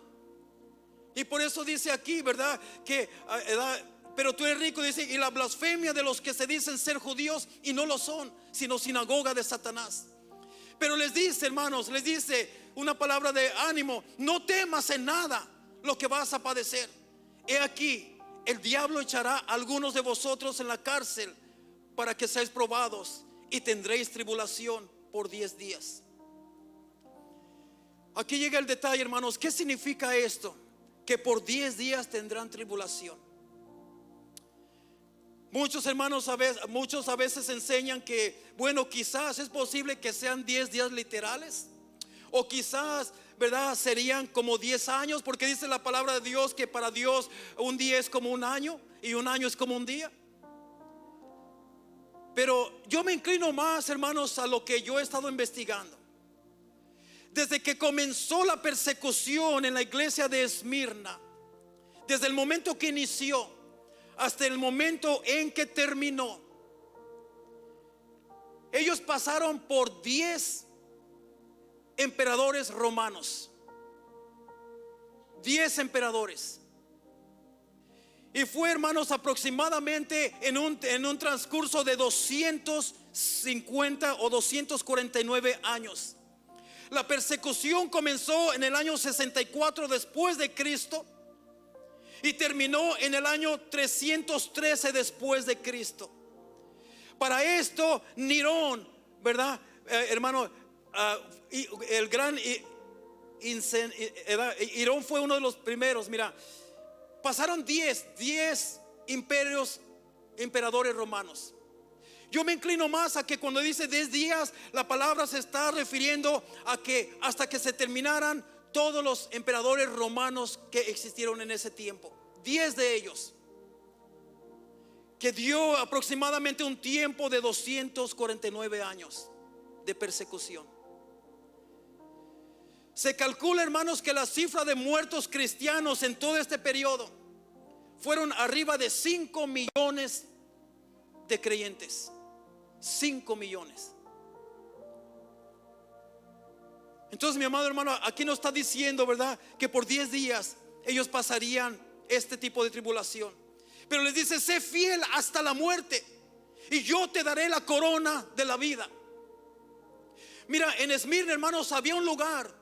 Y por eso dice aquí, ¿verdad?, que pero tú eres rico, dice, y la blasfemia de los que se dicen ser judíos y no lo son, sino sinagoga de Satanás. Pero les dice, hermanos, les dice una palabra de ánimo: no temas en nada lo que vas a padecer. He aquí, el diablo echará a algunos de vosotros en la cárcel para que seáis probados, y tendréis tribulación por 10 días. Aquí llega el detalle, hermanos. ¿Qué significa esto? que por 10 días tendrán tribulación. Muchos hermanos muchos a veces enseñan que, bueno, quizás es posible que sean 10 días literales, o quizás, ¿verdad?, serían como 10 años, porque dice la palabra de Dios que para Dios un día es como un año y un año es como un día. Pero yo me inclino más, hermanos, a lo que yo he estado investigando. Desde que comenzó la persecución en la iglesia de Esmirna, desde el momento que inició hasta el momento en que terminó, ellos pasaron por 10 emperadores romanos. 10 emperadores. Y fue, hermanos, aproximadamente en un transcurso de 250 o 249 años. La persecución comenzó en el año 64 después de Cristo y terminó en el año 313 después de Cristo. Para esto Nerón, ¿verdad, hermano? El gran Nerón fue uno de los primeros. Mira, pasaron 10 emperadores romanos. Yo me inclino más a que cuando dice 10 días, la palabra se está refiriendo a que hasta que se terminaran todos los emperadores romanos que existieron en ese tiempo. 10 de ellos, que dio aproximadamente un tiempo de 249 años de persecución. Se calcula, hermanos, que la cifra de muertos cristianos en todo este periodo fueron arriba de 5 millones de creyentes. 5 millones. Entonces, mi amado hermano, aquí nos está diciendo, ¿verdad?, que por 10 días ellos pasarían este tipo de tribulación. Pero les dice: sé fiel hasta la muerte y yo te daré la corona de la vida. Mira, en Esmirna, hermanos, había un lugar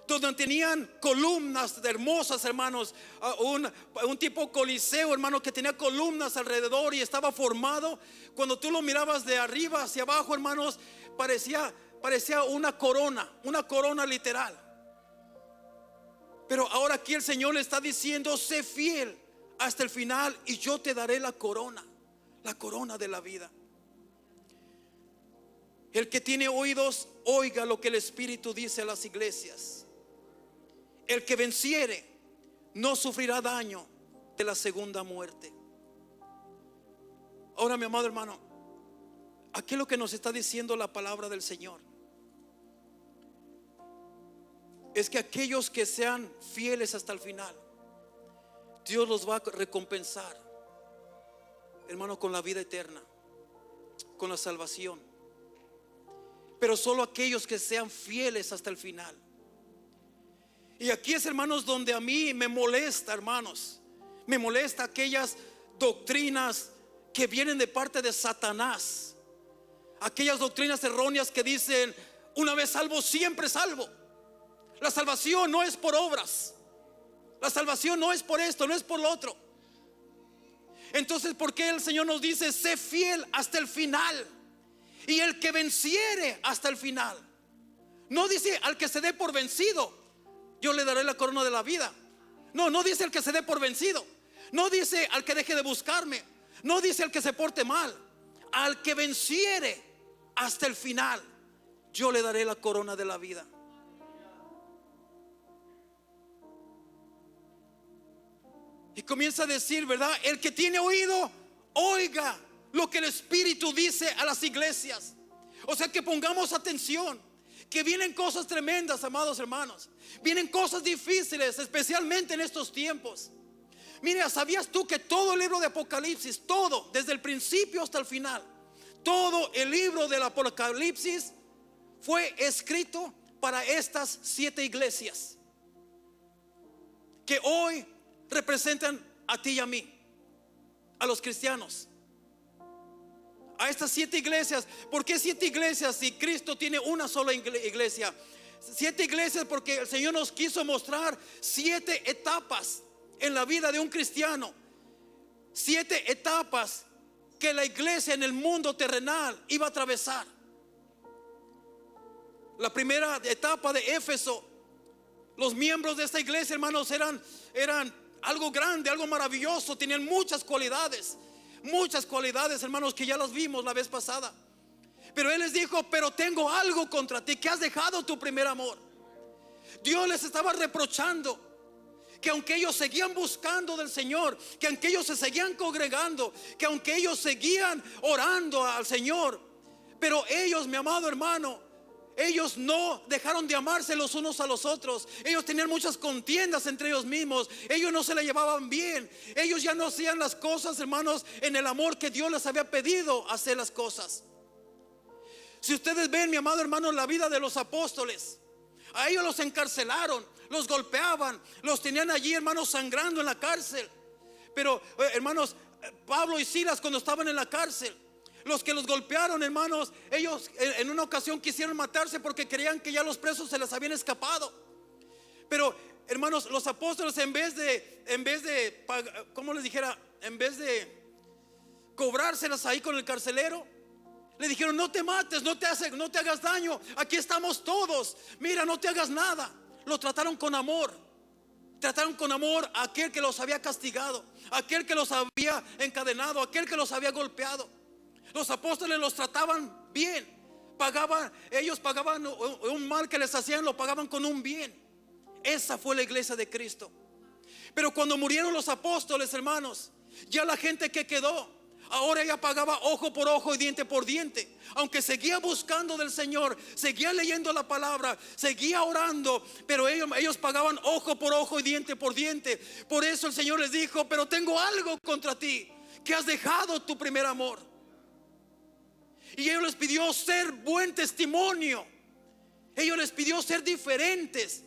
donde tenían columnas hermosas, hermanos, un tipo coliseo, hermano, que tenía columnas alrededor y estaba formado. Cuando tú lo mirabas de arriba hacia abajo, hermanos, parecía una corona literal. Pero ahora aquí el Señor le está diciendo: sé fiel hasta el final y yo te daré la corona de la vida. El que tiene oídos, oiga lo que el Espíritu dice a las iglesias. El que venciere no sufrirá daño de la segunda muerte. Ahora, mi amado hermano, aquí lo que nos está diciendo la palabra del Señor es que aquellos que sean fieles hasta el final, Dios los va a recompensar, hermano, con la vida eterna, con la salvación. Pero solo aquellos que sean fieles hasta el final. Y aquí es, hermanos, donde a mí me molesta, hermanos, me molesta aquellas doctrinas que vienen de parte de Satanás. Aquellas doctrinas erróneas que dicen: una vez salvo, siempre salvo. La salvación no es por obras. La salvación no es por esto, no es por lo otro. Entonces, ¿por qué el Señor nos dice: sé fiel hasta el final? Y el que venciere hasta el final. No dice al que se dé por vencido, yo le daré la corona de la vida. No dice el que se dé por vencido. No dice al que deje de buscarme. No dice al que se porte mal. Al que venciere hasta el final, yo le daré la corona de la vida. Y comienza a decir, ¿verdad? El que tiene oído, oiga lo que el Espíritu dice a las iglesias. O sea, que pongamos atención, que vienen cosas tremendas, amados hermanos. Vienen cosas difíciles, especialmente en estos tiempos. Mira, ¿sabías tú que todo el libro de Apocalipsis, todo, desde el principio hasta el final, todo el libro del Apocalipsis fue escrito para estas 7 iglesias que hoy representan a ti y a mí, a los cristianos? A estas 7 iglesias. ¿Por qué 7 iglesias si Cristo tiene una sola iglesia? 7 iglesias porque el Señor nos quiso mostrar 7 etapas en la vida de un cristiano. 7 etapas que la iglesia en el mundo terrenal iba a atravesar. La primera etapa de Éfeso Los miembros de esta iglesia, hermanos, eran algo grande, algo maravilloso. Tenían muchas cualidades, hermanos, que ya las vimos la vez pasada. Pero Él les dijo: pero tengo algo contra ti, que has dejado tu primer amor. Dios les estaba reprochando que aunque ellos seguían buscando del Señor, que aunque ellos se seguían congregando, que aunque ellos seguían orando al Señor, pero ellos, mi amado hermano, ellos no dejaron de amarse los unos a los otros. Ellos tenían muchas contiendas entre ellos mismos. Ellos no se la llevaban bien. Ellos ya no hacían las cosas, hermanos, en el amor que Dios les había pedido hacer las cosas. Si ustedes ven, mi amado hermano, la vida de los apóstoles, a ellos los encarcelaron, los golpeaban, los tenían allí, hermanos, sangrando en la cárcel. Pero hermanos, Pablo y Silas, cuando estaban en la cárcel, los que los golpearon, hermanos, ellos en una ocasión quisieron matarse porque creían que ya los presos se les habían escapado. Pero hermanos, los apóstoles, en vez de ¿cómo les dijera? En vez de cobrárselas ahí con el carcelero, le dijeron: no te mates, no te hagas daño, aquí estamos todos, mira, no te hagas nada. Lo trataron con amor. Trataron con amor a aquel que los había castigado, a aquel que los había encadenado, a aquel que los había golpeado. Los apóstoles los trataban bien. Ellos pagaban un mal que les hacían, lo pagaban con un bien. Esa fue la iglesia de Cristo. Pero cuando murieron los apóstoles, hermanos, ya la gente que quedó, ahora ya pagaba ojo por ojo y diente por diente. Aunque seguía buscando del Señor, seguía leyendo la palabra, seguía orando, pero ellos pagaban ojo por ojo y diente por diente. Por eso el Señor les dijo: pero tengo algo contra ti, que has dejado tu primer amor. Y ellos les pidió ser buen testimonio. Ellos les pidió ser diferentes,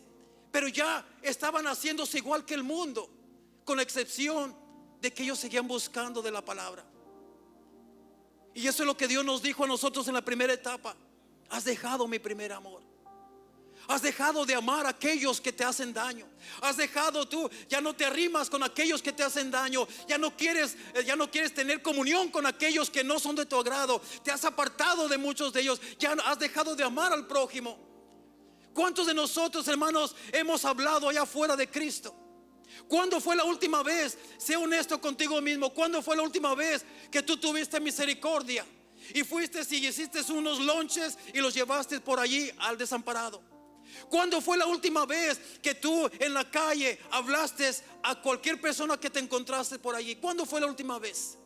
pero ya estaban haciéndose igual que el mundo, con la excepción de que ellos seguían buscando de la palabra. Y eso es lo que Dios nos dijo a nosotros en la primera etapa: has dejado mi primer amor. Has dejado de amar a aquellos que te hacen daño. Has dejado, tú ya no te arrimas con aquellos que te hacen daño. Ya no quieres tener comunión con aquellos que no son de tu agrado. Te has apartado de muchos de ellos. Ya has dejado de amar al prójimo. ¿Cuántos de nosotros, hermanos, hemos hablado allá afuera de Cristo? ¿Cuándo fue la última vez? Sé honesto contigo mismo. ¿Cuándo fue la última vez que tú tuviste misericordia y fuiste y hiciste unos lonches y los llevaste por allí al desamparado? ¿Cuándo fue la última vez que tú en la calle hablaste a cualquier persona que te encontraste por allí? ¿Cuándo fue la última vez?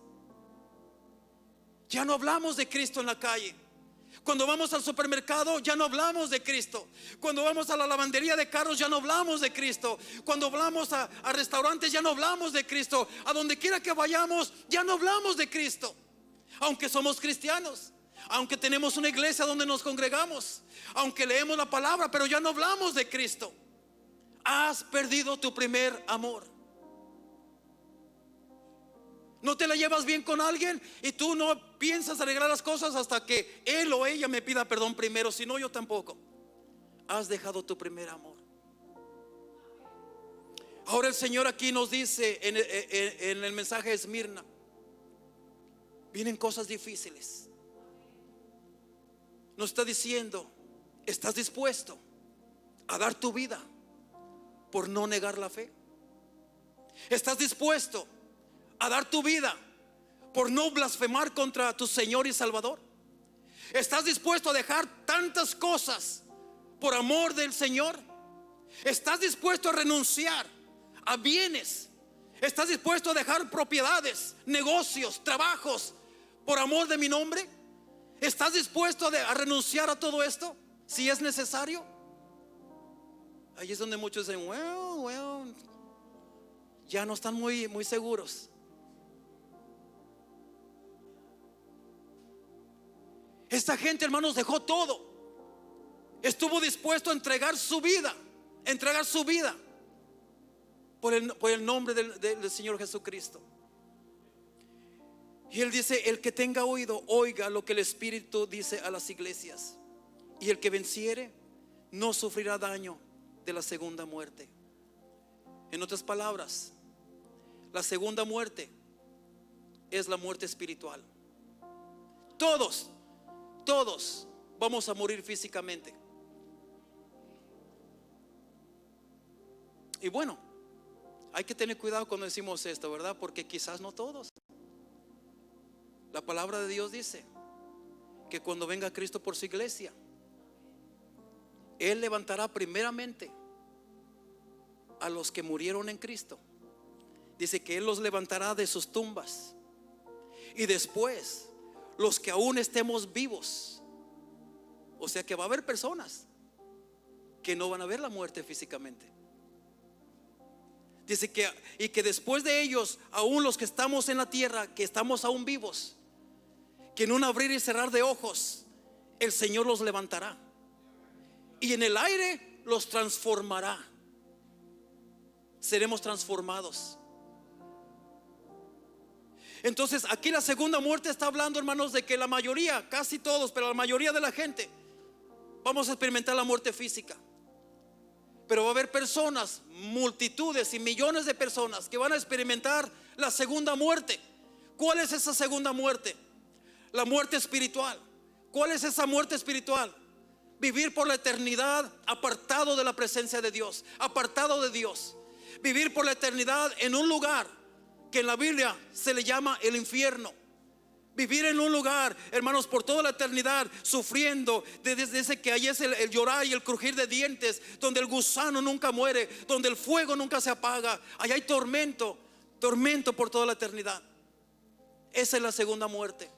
Ya no hablamos de Cristo en la calle. Cuando vamos al supermercado ya no hablamos de Cristo. Cuando vamos a la lavandería de carros ya no hablamos de Cristo. Cuando vamos a restaurantes ya no hablamos de Cristo. A donde quiera que vayamos ya no hablamos de Cristo. Aunque somos cristianos, aunque tenemos una iglesia donde nos congregamos, aunque leemos la palabra, pero ya no hablamos de Cristo. Has perdido tu primer amor. No te la llevas bien con alguien y tú no piensas arreglar las cosas hasta que él o ella me pida perdón primero, si no yo tampoco. Has dejado tu primer amor. Ahora el Señor aquí nos dice en el mensaje de Esmirna: vienen cosas difíciles. Nos está diciendo: ¿estás dispuesto a dar tu vida por no negar la fe? ¿Estás dispuesto a dar tu vida por no blasfemar contra tu Señor y Salvador? ¿Estás dispuesto a dejar tantas cosas por amor del Señor? ¿Estás dispuesto a renunciar a bienes? ¿Estás dispuesto a dejar propiedades, negocios, trabajos por amor de mi nombre? ¿Estás dispuesto a renunciar a todo esto si es necesario? Ahí es donde muchos dicen: well, ya no están muy seguros. Esta gente, hermanos, dejó todo. Estuvo dispuesto a entregar su vida por el nombre del Señor Jesucristo. Y Él dice: el que tenga oído, oiga lo que el Espíritu dice a las iglesias. Y el que venciere no sufrirá daño de la segunda muerte. En otras palabras, la segunda muerte es la muerte espiritual. Todos vamos a morir físicamente. Y bueno, hay que tener cuidado cuando decimos esto, ¿verdad? Porque quizás no todos. La palabra de Dios dice que cuando venga Cristo por su iglesia, Él levantará primeramente a los que murieron en Cristo. Dice que Él los levantará de sus tumbas. Y después, los que aún estemos vivos. O sea que va a haber personas que no van a ver la muerte físicamente. Dice que después de ellos, aún los que estamos en la tierra, que estamos aún vivos, que en un abrir y cerrar de ojos el Señor los levantará y en el aire los transformará. Seremos transformados. Entonces aquí la segunda muerte está hablando, hermanos, de que la mayoría, casi todos, pero la mayoría de la gente vamos a experimentar la muerte física. Pero va a haber personas, multitudes y millones de personas que van a experimentar la segunda muerte. ¿Cuál es esa segunda muerte? La muerte espiritual. ¿Cuál es esa muerte espiritual? Vivir por la eternidad apartado de la presencia de Dios, apartado de Dios. Vivir por la eternidad en un lugar que en la Biblia se le llama el infierno. Vivir en un lugar, hermanos, por toda la eternidad, sufriendo, desde que ahí es el llorar y el crujir de dientes, donde el gusano nunca muere, donde el fuego nunca se apaga. Allá hay tormento, tormento por toda la eternidad. Esa es la segunda muerte.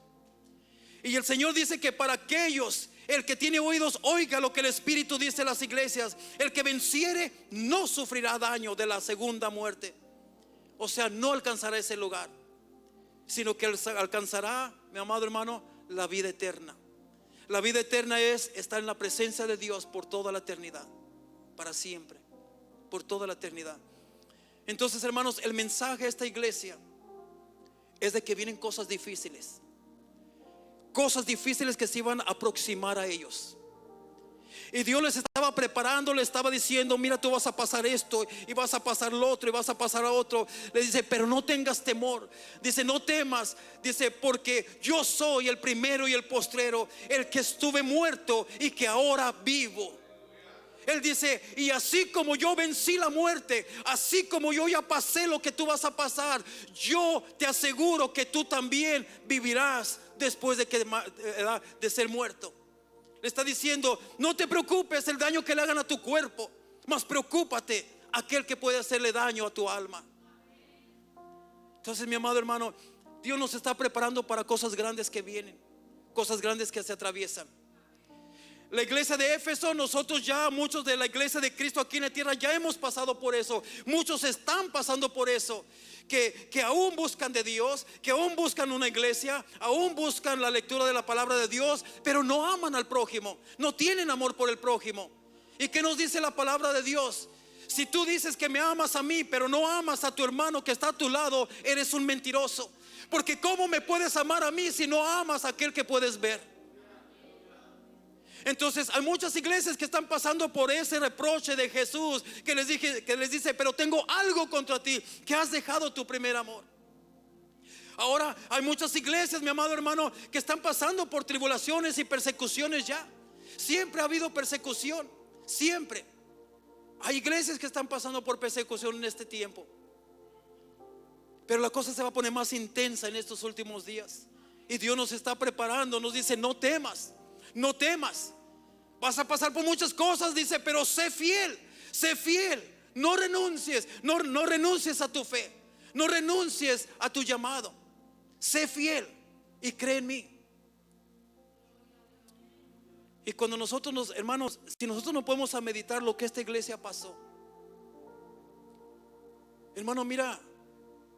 Y el Señor dice que para aquellos, el que tiene oídos, oiga lo que el Espíritu dice a las iglesias. El que venciere no sufrirá daño de la segunda muerte. O sea, no alcanzará ese lugar, sino que alcanzará, mi amado hermano, la vida eterna. La vida eterna es estar en la presencia de Dios por toda la eternidad, para siempre, por toda la eternidad. Entonces, hermanos, el mensaje de esta iglesia es de que vienen cosas difíciles que se iban a aproximar a ellos. Y Dios les estaba preparando, les estaba diciendo: mira, tú vas a pasar esto, y vas a pasar lo otro, y vas a pasar a otro. Le dice: pero no tengas temor. Dice: no temas. Dice: porque yo soy el primero y el postrero, el que estuve muerto y que ahora vivo. Él dice: y así como yo vencí la muerte, así como yo ya pasé lo que tú vas a pasar, yo te aseguro que tú también vivirás después de ser muerto. Le está diciendo: no te preocupes el daño que le hagan a tu cuerpo, mas preocúpate aquel que puede hacerle daño a tu alma. Entonces, mi amado hermano, Dios nos está preparando para cosas grandes que vienen, cosas grandes que se atraviesan. La iglesia de Éfeso, nosotros ya, muchos de la iglesia de Cristo aquí en la tierra, ya hemos pasado por eso. Muchos están pasando por eso, que aún buscan de Dios, que aún buscan una iglesia, aún buscan la lectura de la palabra de Dios, pero no aman al prójimo, no tienen amor por el prójimo. ¿Y qué nos dice la palabra de Dios? Si tú dices que me amas a mí, pero no amas a tu hermano que está a tu lado, eres un mentiroso. Porque ¿cómo me puedes amar a mí si no amas a aquel que puedes ver? Entonces hay muchas iglesias que están pasando por ese reproche de Jesús, que les dice: pero tengo algo contra ti, que has dejado tu primer amor. Ahora hay muchas iglesias, mi amado hermano, que están pasando por tribulaciones y persecuciones ya. Siempre ha habido persecución, siempre. Hay iglesias que están pasando por persecución en este tiempo, pero la cosa se va a poner más intensa en estos últimos días. Y Dios nos está preparando, nos dice: no temas, no temas. Vas a pasar por muchas cosas, dice, pero sé fiel, no renuncies, no renuncies a tu fe, no renuncies a tu llamado. Sé fiel y cree en mí. Y cuando nosotros hermanos, si nosotros no podemos a meditar lo que esta iglesia pasó, hermano, mira,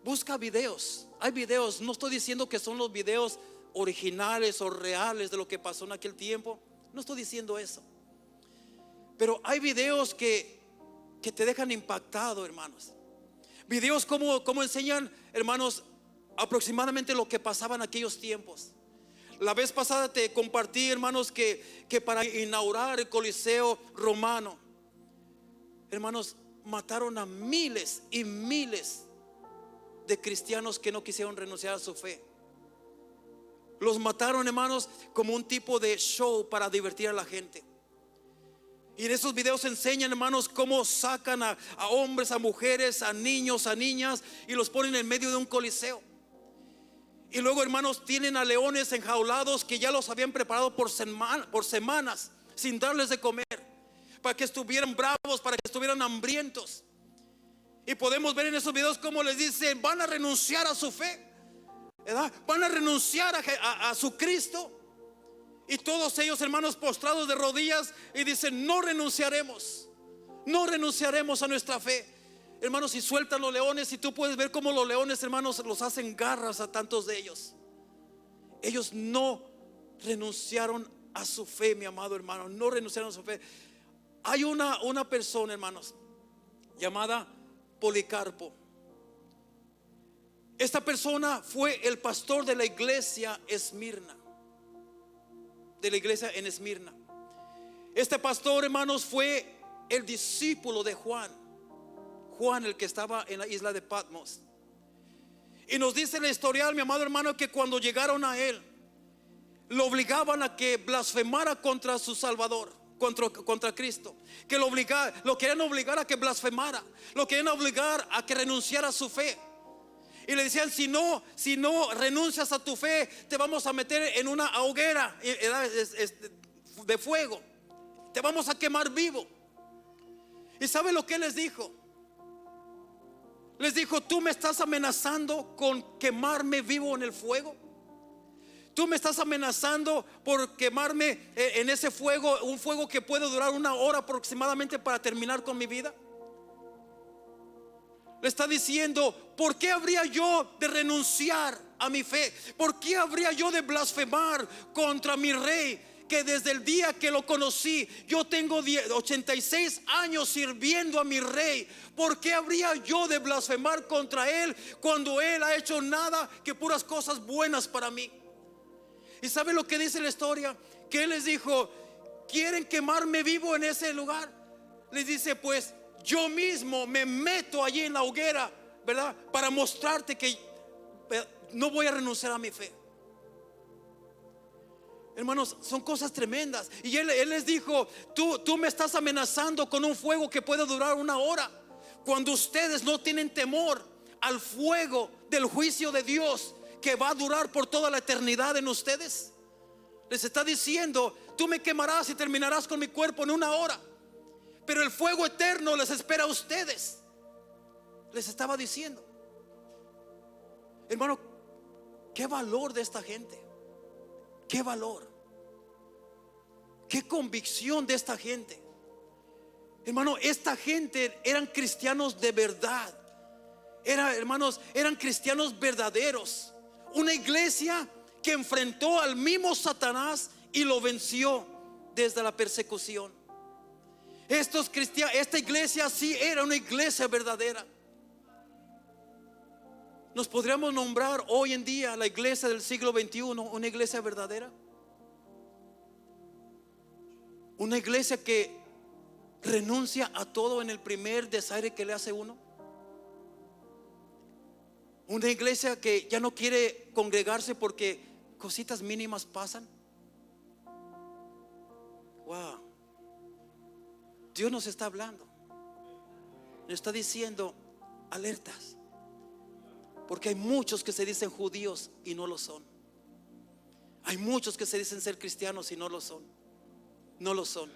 busca videos. Hay videos, no estoy diciendo que son los videos originales o reales de lo que pasó en aquel tiempo, no estoy diciendo eso, pero hay videos que te dejan impactado, hermanos. Videos como enseñan, hermanos, aproximadamente lo que pasaba en aquellos tiempos. La vez pasada te compartí, hermanos, que para inaugurar el Coliseo romano, hermanos, mataron a miles y miles de cristianos que no quisieron renunciar a su fe. Los mataron, hermanos, como un tipo de show para divertir a la gente. Y en esos videos enseñan, hermanos, cómo sacan a hombres, a mujeres, a niños, a niñas, y los ponen en medio de un coliseo. Y luego, hermanos, tienen a leones enjaulados que ya los habían preparado por semanas sin darles de comer, para que estuvieran bravos, para que estuvieran hambrientos. Y podemos ver en esos videos cómo les dicen: van a renunciar a su fe, ¿verdad? Van a renunciar a su Cristo. Y todos ellos, hermanos, postrados de rodillas, y dicen: no renunciaremos, no renunciaremos a nuestra fe. Hermanos, y sueltan los leones, y tú puedes ver cómo los leones, hermanos, los hacen garras a tantos de ellos. Ellos no renunciaron a su fe, mi amado hermano, no renunciaron a su fe. Hay una persona, hermanos, llamada Policarpo. Esta persona fue el pastor de la iglesia Esmirna, de la iglesia en Esmirna. Este pastor, hermanos, fue el discípulo de Juan, el que estaba en la isla de Patmos. Y nos dice la historial, mi amado hermano, que cuando llegaron a él, lo obligaban a que blasfemara contra su Salvador, contra Cristo. Que lo querían obligar a que blasfemara, lo querían obligar a que renunciara a su fe. Y le decían: si no renuncias a tu fe, te vamos a meter en una hoguera de fuego, te vamos a quemar vivo. ¿Y sabe lo que les dijo? Les dijo: tú me estás amenazando con quemarme vivo en el fuego. Tú me estás amenazando por quemarme en ese fuego, un fuego que puede durar 1 hora aproximadamente para terminar con mi vida. Le está diciendo: ¿por qué habría yo de renunciar a mi fe? ¿Por qué habría yo de blasfemar contra mi rey? Que desde el día que lo conocí, yo tengo 86 años sirviendo a mi rey. ¿Por qué habría yo de blasfemar contra él cuando él ha hecho nada que puras cosas buenas para mí? ¿Y sabe lo que dice la historia? Que él les dijo: ¿quieren quemarme vivo en ese lugar? Les dice: pues yo mismo me meto allí en la hoguera, ¿verdad? Para mostrarte que no voy a renunciar a mi fe. Hermanos, son cosas tremendas. Y él les dijo: tú me estás amenazando con un fuego que puede durar 1 hora, cuando ustedes no tienen temor al fuego del juicio de Dios, que va a durar por toda la eternidad en ustedes. Les está diciendo: tú me quemarás y terminarás con mi cuerpo en 1 hora, pero el fuego eterno les espera a ustedes. Les estaba diciendo. Hermano, qué valor de esta gente, qué valor, qué convicción de esta gente. Hermano, esta gente eran cristianos de verdad. Hermanos, eran cristianos verdaderos. Una iglesia que enfrentó al mismo Satanás y lo venció desde la persecución. Esta iglesia sí era una iglesia verdadera. ¿Nos podríamos nombrar hoy en día la iglesia del siglo XXI una iglesia verdadera? Una iglesia que renuncia a todo en el primer desaire que le hace uno. Una iglesia que ya no quiere congregarse porque cositas mínimas pasan. Wow. Dios nos está hablando, nos está diciendo: alertas, porque hay muchos que se dicen judíos y no lo son. Hay muchos que se dicen ser cristianos y no lo son. No lo son,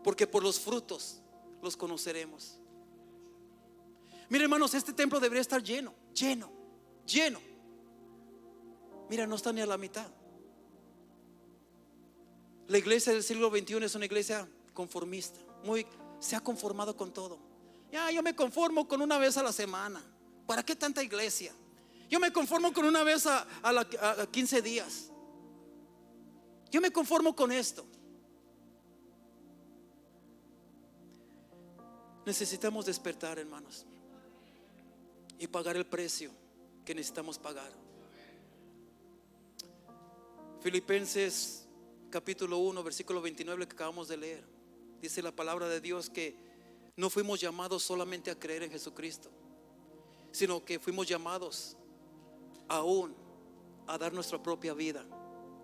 porque por los frutos los conoceremos. Mira, hermanos, este templo debería estar lleno. Mira, no está ni a la mitad. La iglesia del siglo XXI es una iglesia conformista, se ha conformado con todo. Ya, yo me conformo con 1 vez a la semana. ¿Para qué tanta iglesia? Yo me conformo con 1 vez a 15 días. Yo me conformo con esto. Necesitamos despertar, hermanos, y pagar el precio que necesitamos pagar. Filipenses capítulo 1 versículo 29 que acabamos de leer, dice la palabra de Dios que no fuimos llamados solamente a creer en Jesucristo, sino que fuimos llamados aún a dar nuestra propia vida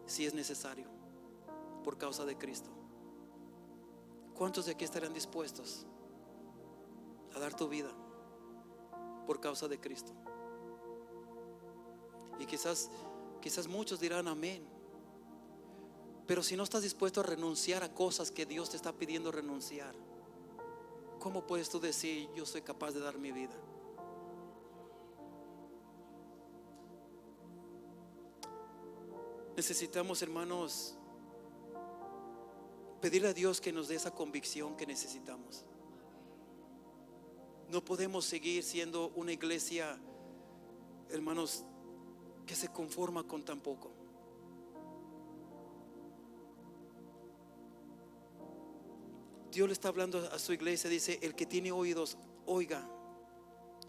si es necesario por causa de Cristo. ¿Cuántos de aquí estarían dispuestos a dar tu vida por causa de Cristo? Y quizás muchos dirán amén. Pero si no estás dispuesto a renunciar a cosas que Dios te está pidiendo renunciar, ¿cómo puedes tú decir yo soy capaz de dar mi vida? Necesitamos, hermanos, pedirle a Dios que nos dé esa convicción que necesitamos. No podemos seguir siendo una iglesia, hermanos, que se conforma con tan poco. Dios le está hablando a su iglesia. Dice: el que tiene oídos, oiga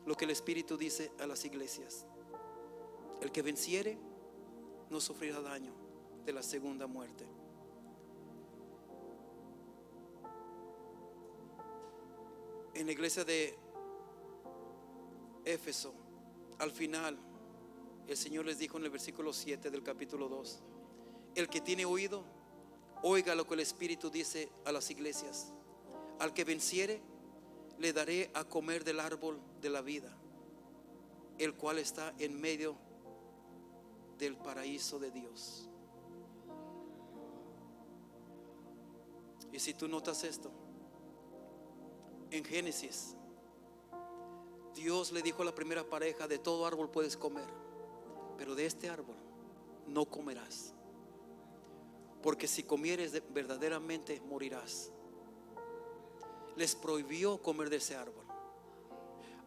lo que el Espíritu dice a las iglesias. El que venciere no sufrirá daño de la segunda muerte. En la iglesia de Éfeso, al final, el Señor les dijo en el versículo 7 del capítulo 2: el que tiene oído, oiga lo que el Espíritu dice a las iglesias. Al que venciere, le daré a comer del árbol de la vida, el cual está en medio del paraíso de Dios. Y si tú notas esto, en Génesis, Dios le dijo a la primera pareja: de todo árbol puedes comer, pero de este árbol no comerás, porque si comieres verdaderamente morirás. Les prohibió comer de ese árbol.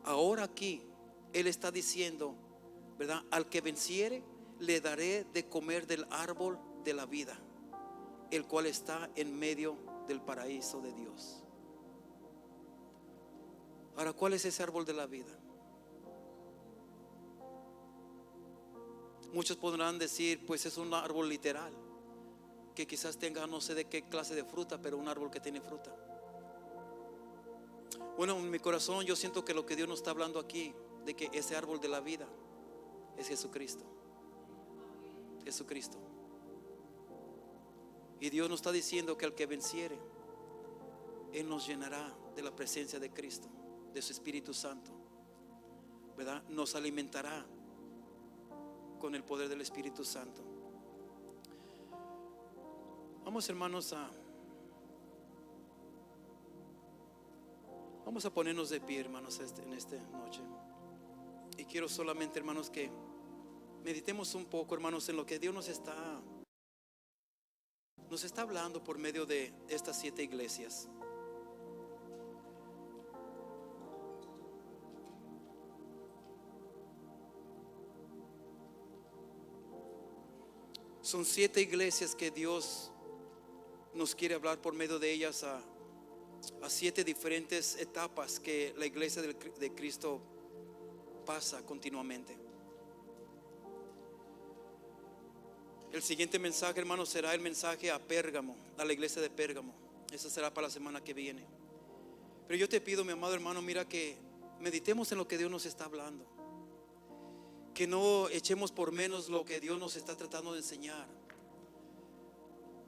Ahora aquí Él está diciendo, ¿verdad? Al que venciere, le daré de comer del árbol de la vida, el cual está en medio del paraíso de Dios. Ahora, ¿cuál es ese árbol de la vida? Muchos podrán decir, pues es un árbol literal, que quizás tenga no sé de qué clase de fruta, pero un árbol que tiene fruta. Bueno, en mi corazón yo siento que lo que Dios nos está hablando aquí, de que ese árbol de la vida es Jesucristo. Jesucristo. Y Dios nos está diciendo que al que venciere, Él nos llenará de la presencia de Cristo, de su Espíritu Santo, ¿verdad? Nos alimentará con el poder del Espíritu Santo. Vamos, hermanos, vamos a ponernos de pie, hermanos, en esta noche. Y quiero solamente, hermanos, que meditemos un poco, hermanos, en lo que Dios nos está hablando por medio de estas 7 iglesias. Son 7 iglesias que Dios nos quiere hablar por medio de ellas a 7 diferentes etapas que la iglesia de Cristo pasa continuamente. El siguiente mensaje, hermanos, será el mensaje a Pérgamo, a la iglesia de Pérgamo. Esa será para la semana que viene. Pero yo te pido, mi amado hermano, mira, que meditemos en lo que Dios nos está hablando, que no echemos por menos lo que Dios nos está tratando de enseñar.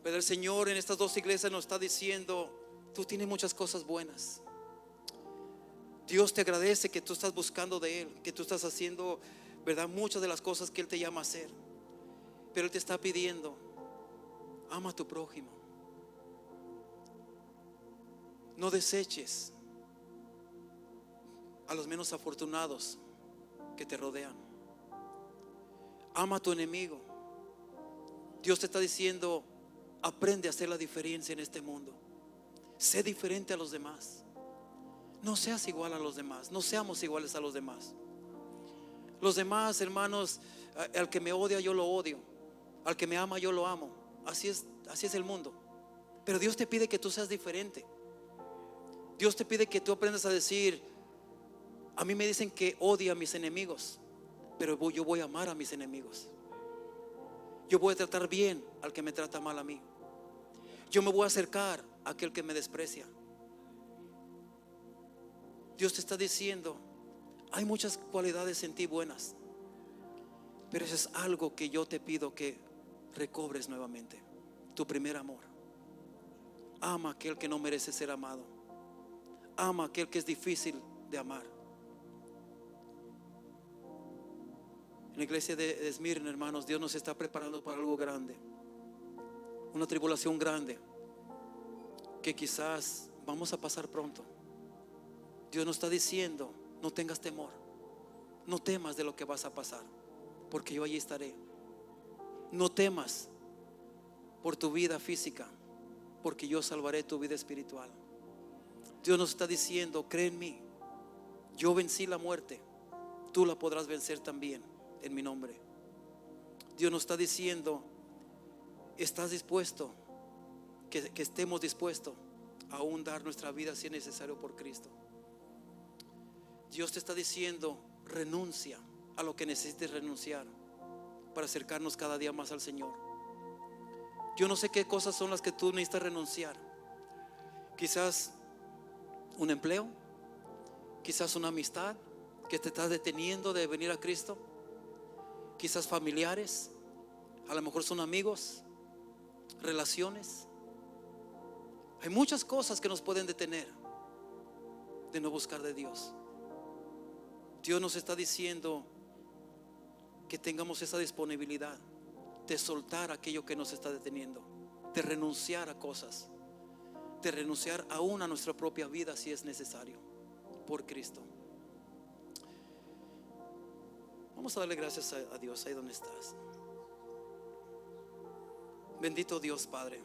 Pero el Señor en estas 2 iglesias nos está diciendo: tú tienes muchas cosas buenas. Dios te agradece que tú estás buscando de Él, que tú estás haciendo, ¿verdad?, muchas de las cosas que Él te llama a hacer. Pero Él te está pidiendo: ama a tu prójimo. No deseches a los menos afortunados que te rodean. Ama a tu enemigo. Dios te está diciendo: aprende a hacer la diferencia en este mundo. Sé diferente a los demás. No seas igual a los demás. No seamos iguales a los demás. Los demás, hermanos, al que me odia yo lo odio, al que me ama yo lo amo. Así es el mundo. Pero Dios te pide que tú seas diferente. Dios te pide que tú aprendas a decir: a mí me dicen que odia a mis enemigos, pero yo voy a amar a mis enemigos. Yo voy a tratar bien al que me trata mal a mí. Yo me voy a acercar a aquel que me desprecia. Dios te está diciendo: hay muchas cualidades en ti buenas, pero eso es algo que yo te pido que recobres nuevamente: tu primer amor. ama a aquel que no merece ser amado. Ama a aquel que es difícil de amar. En la iglesia de Esmirna, hermanos, Dios nos está preparando para algo grande. Una tribulación grande que quizás vamos a pasar pronto. Dios nos está diciendo: no tengas temor, no temas de lo que vas a pasar, porque yo allí estaré. No temas por tu vida física, porque yo salvaré tu vida espiritual. Dios nos está diciendo: cree en mí, yo vencí la muerte, tú la podrás vencer también en mi nombre. Dios nos está diciendo: ¿estás dispuesto? Que estemos dispuestos a aún dar nuestra vida si es necesario por Cristo. Dios te está diciendo: renuncia a lo que necesites renunciar para acercarnos cada día más al Señor. Yo no sé qué cosas son las que tú necesitas renunciar. Quizás un empleo, quizás una amistad que te está deteniendo de venir a Cristo, quizás familiares, a lo mejor son amigos, relaciones. Hay muchas cosas que nos pueden detener de no buscar de Dios. Dios nos está diciendo que tengamos esa disponibilidad de soltar aquello que nos está deteniendo, de renunciar a cosas, de renunciar aún a nuestra propia vida si es necesario, por Cristo. Vamos a darle gracias a Dios ahí donde estás. Bendito Dios Padre.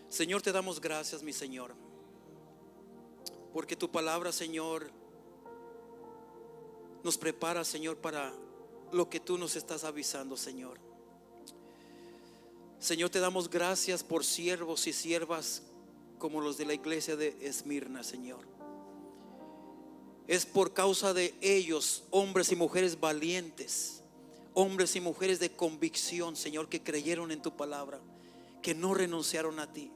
Señor, te damos gracias, mi Señor, porque tu palabra, Señor, nos prepara, Señor, para lo que tú nos estás avisando, Señor. Señor, te damos gracias por siervos y siervas como los de la iglesia de Esmirna, Señor. Es por causa de ellos, hombres y mujeres valientes, hombres y mujeres de convicción, Señor, que creyeron en tu palabra, que no renunciaron a ti.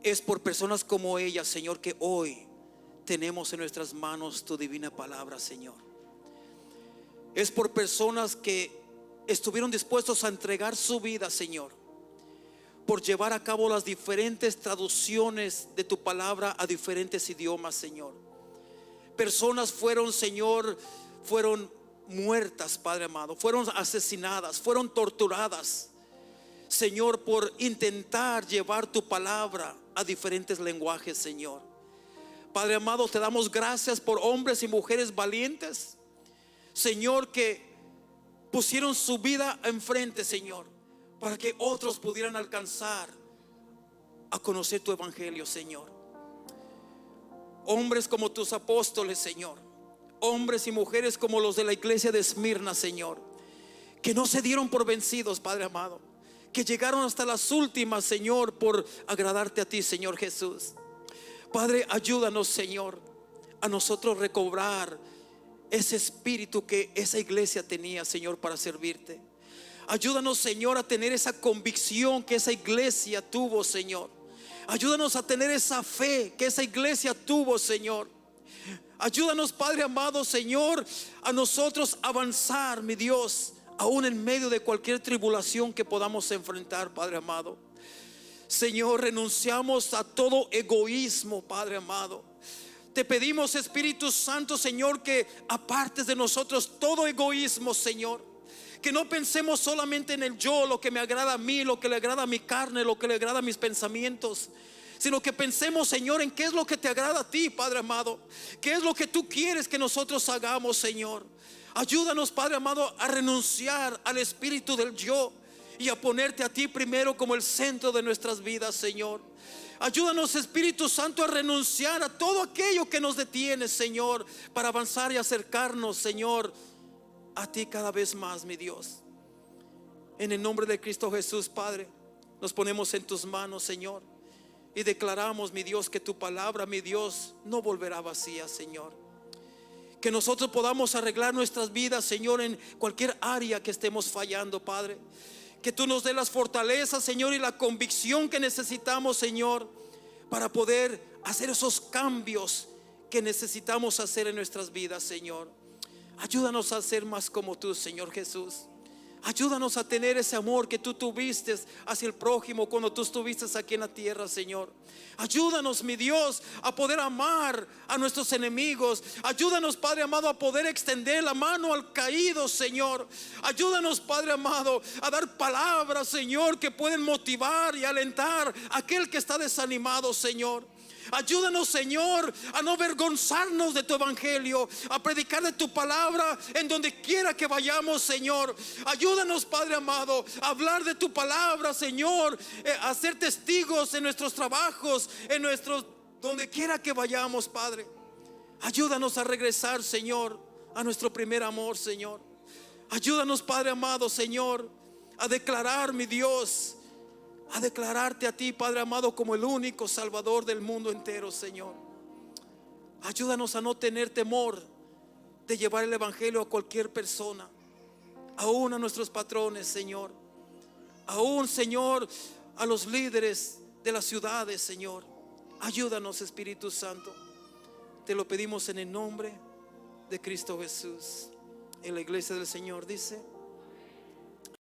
Es por personas como ellas, Señor, que hoy tenemos en nuestras manos tu divina palabra, Señor. Es por personas que estuvieron dispuestos a entregar su vida, Señor, por llevar a cabo las diferentes traducciones de tu palabra a diferentes idiomas, Señor. Personas fueron, Señor, fueron muertas, Padre amado, fueron asesinadas, fueron torturadas, Señor, por intentar llevar tu palabra a diferentes lenguajes, Señor. Padre amado, te damos gracias por hombres y mujeres valientes, Señor, que pusieron su vida enfrente, Señor, para que otros pudieran alcanzar a conocer tu evangelio, Señor. Hombres como tus apóstoles, Señor, hombres y mujeres como los de la iglesia de Esmirna, Señor, que no se dieron por vencidos, Padre amado, que llegaron hasta las últimas, Señor, por agradarte a ti, Señor Jesús. Padre, ayúdanos, Señor, a nosotros recobrar ese espíritu que esa iglesia tenía, Señor, para servirte. Ayúdanos, Señor, a tener esa convicción que esa iglesia tuvo, Señor. Ayúdanos a tener esa fe que esa iglesia tuvo, Señor. Ayúdanos, Padre amado, Señor, a nosotros avanzar, mi Dios, aún en medio de cualquier tribulación que podamos enfrentar, Padre amado. Señor, renunciamos a todo egoísmo, Padre amado. Te pedimos, Espíritu Santo, Señor, que apartes de nosotros todo egoísmo, Señor. Que no pensemos solamente en el yo, lo que me agrada a mí, lo que le agrada a mi carne, lo que le agrada a mis pensamientos, sino que pensemos, Señor, en qué es lo que te agrada a ti, Padre amado. Qué es lo que tú quieres que nosotros hagamos, Señor. Ayúdanos, Padre amado, a renunciar al espíritu del yo y a ponerte a ti primero como el centro de nuestras vidas, Señor. Ayúdanos, Espíritu Santo, a renunciar a todo aquello que nos detiene, Señor, para avanzar y acercarnos, Señor, a ti cada vez más, mi Dios. En el nombre de Cristo Jesús, Padre, nos ponemos en tus manos, Señor, y declaramos, mi Dios, que tu palabra, mi Dios, no volverá vacía, Señor. Que nosotros podamos arreglar nuestras vidas, Señor, en cualquier área que estemos fallando, Padre. Que tú nos dé las fortalezas, Señor, y la convicción que necesitamos, Señor, para poder hacer esos cambios que necesitamos hacer en nuestras vidas, Señor. Ayúdanos a ser más como tú, Señor Jesús. Ayúdanos a tener ese amor que tú tuviste hacia el prójimo cuando tú estuviste aquí en la tierra, Señor. Ayúdanos, mi Dios, a poder amar a nuestros enemigos. Ayúdanos, Padre amado, a poder extender la mano al caído, Señor. Ayúdanos, Padre amado, a dar palabras, Señor, que pueden motivar y alentar a aquel que está desanimado, Señor. Ayúdanos, Señor, a no avergonzarnos de tu evangelio, a predicar de tu palabra en donde quiera que vayamos, Señor. Ayúdanos, Padre amado, a hablar de tu palabra, Señor, a ser testigos en nuestros trabajos, en nuestros, donde quiera que vayamos, Padre. Ayúdanos a regresar, Señor, a nuestro primer amor, Señor. Ayúdanos, Padre amado, Señor, a declarar, mi Dios, a declararte a ti, Padre amado, como el único Salvador del mundo entero, Señor. Ayúdanos a no tener temor de llevar el evangelio a cualquier persona, aún a nuestros patrones, Señor, aún, Señor, a los líderes de las ciudades, Señor. Ayúdanos, Espíritu Santo. Te lo pedimos en el nombre de Cristo Jesús. En la iglesia del Señor dice: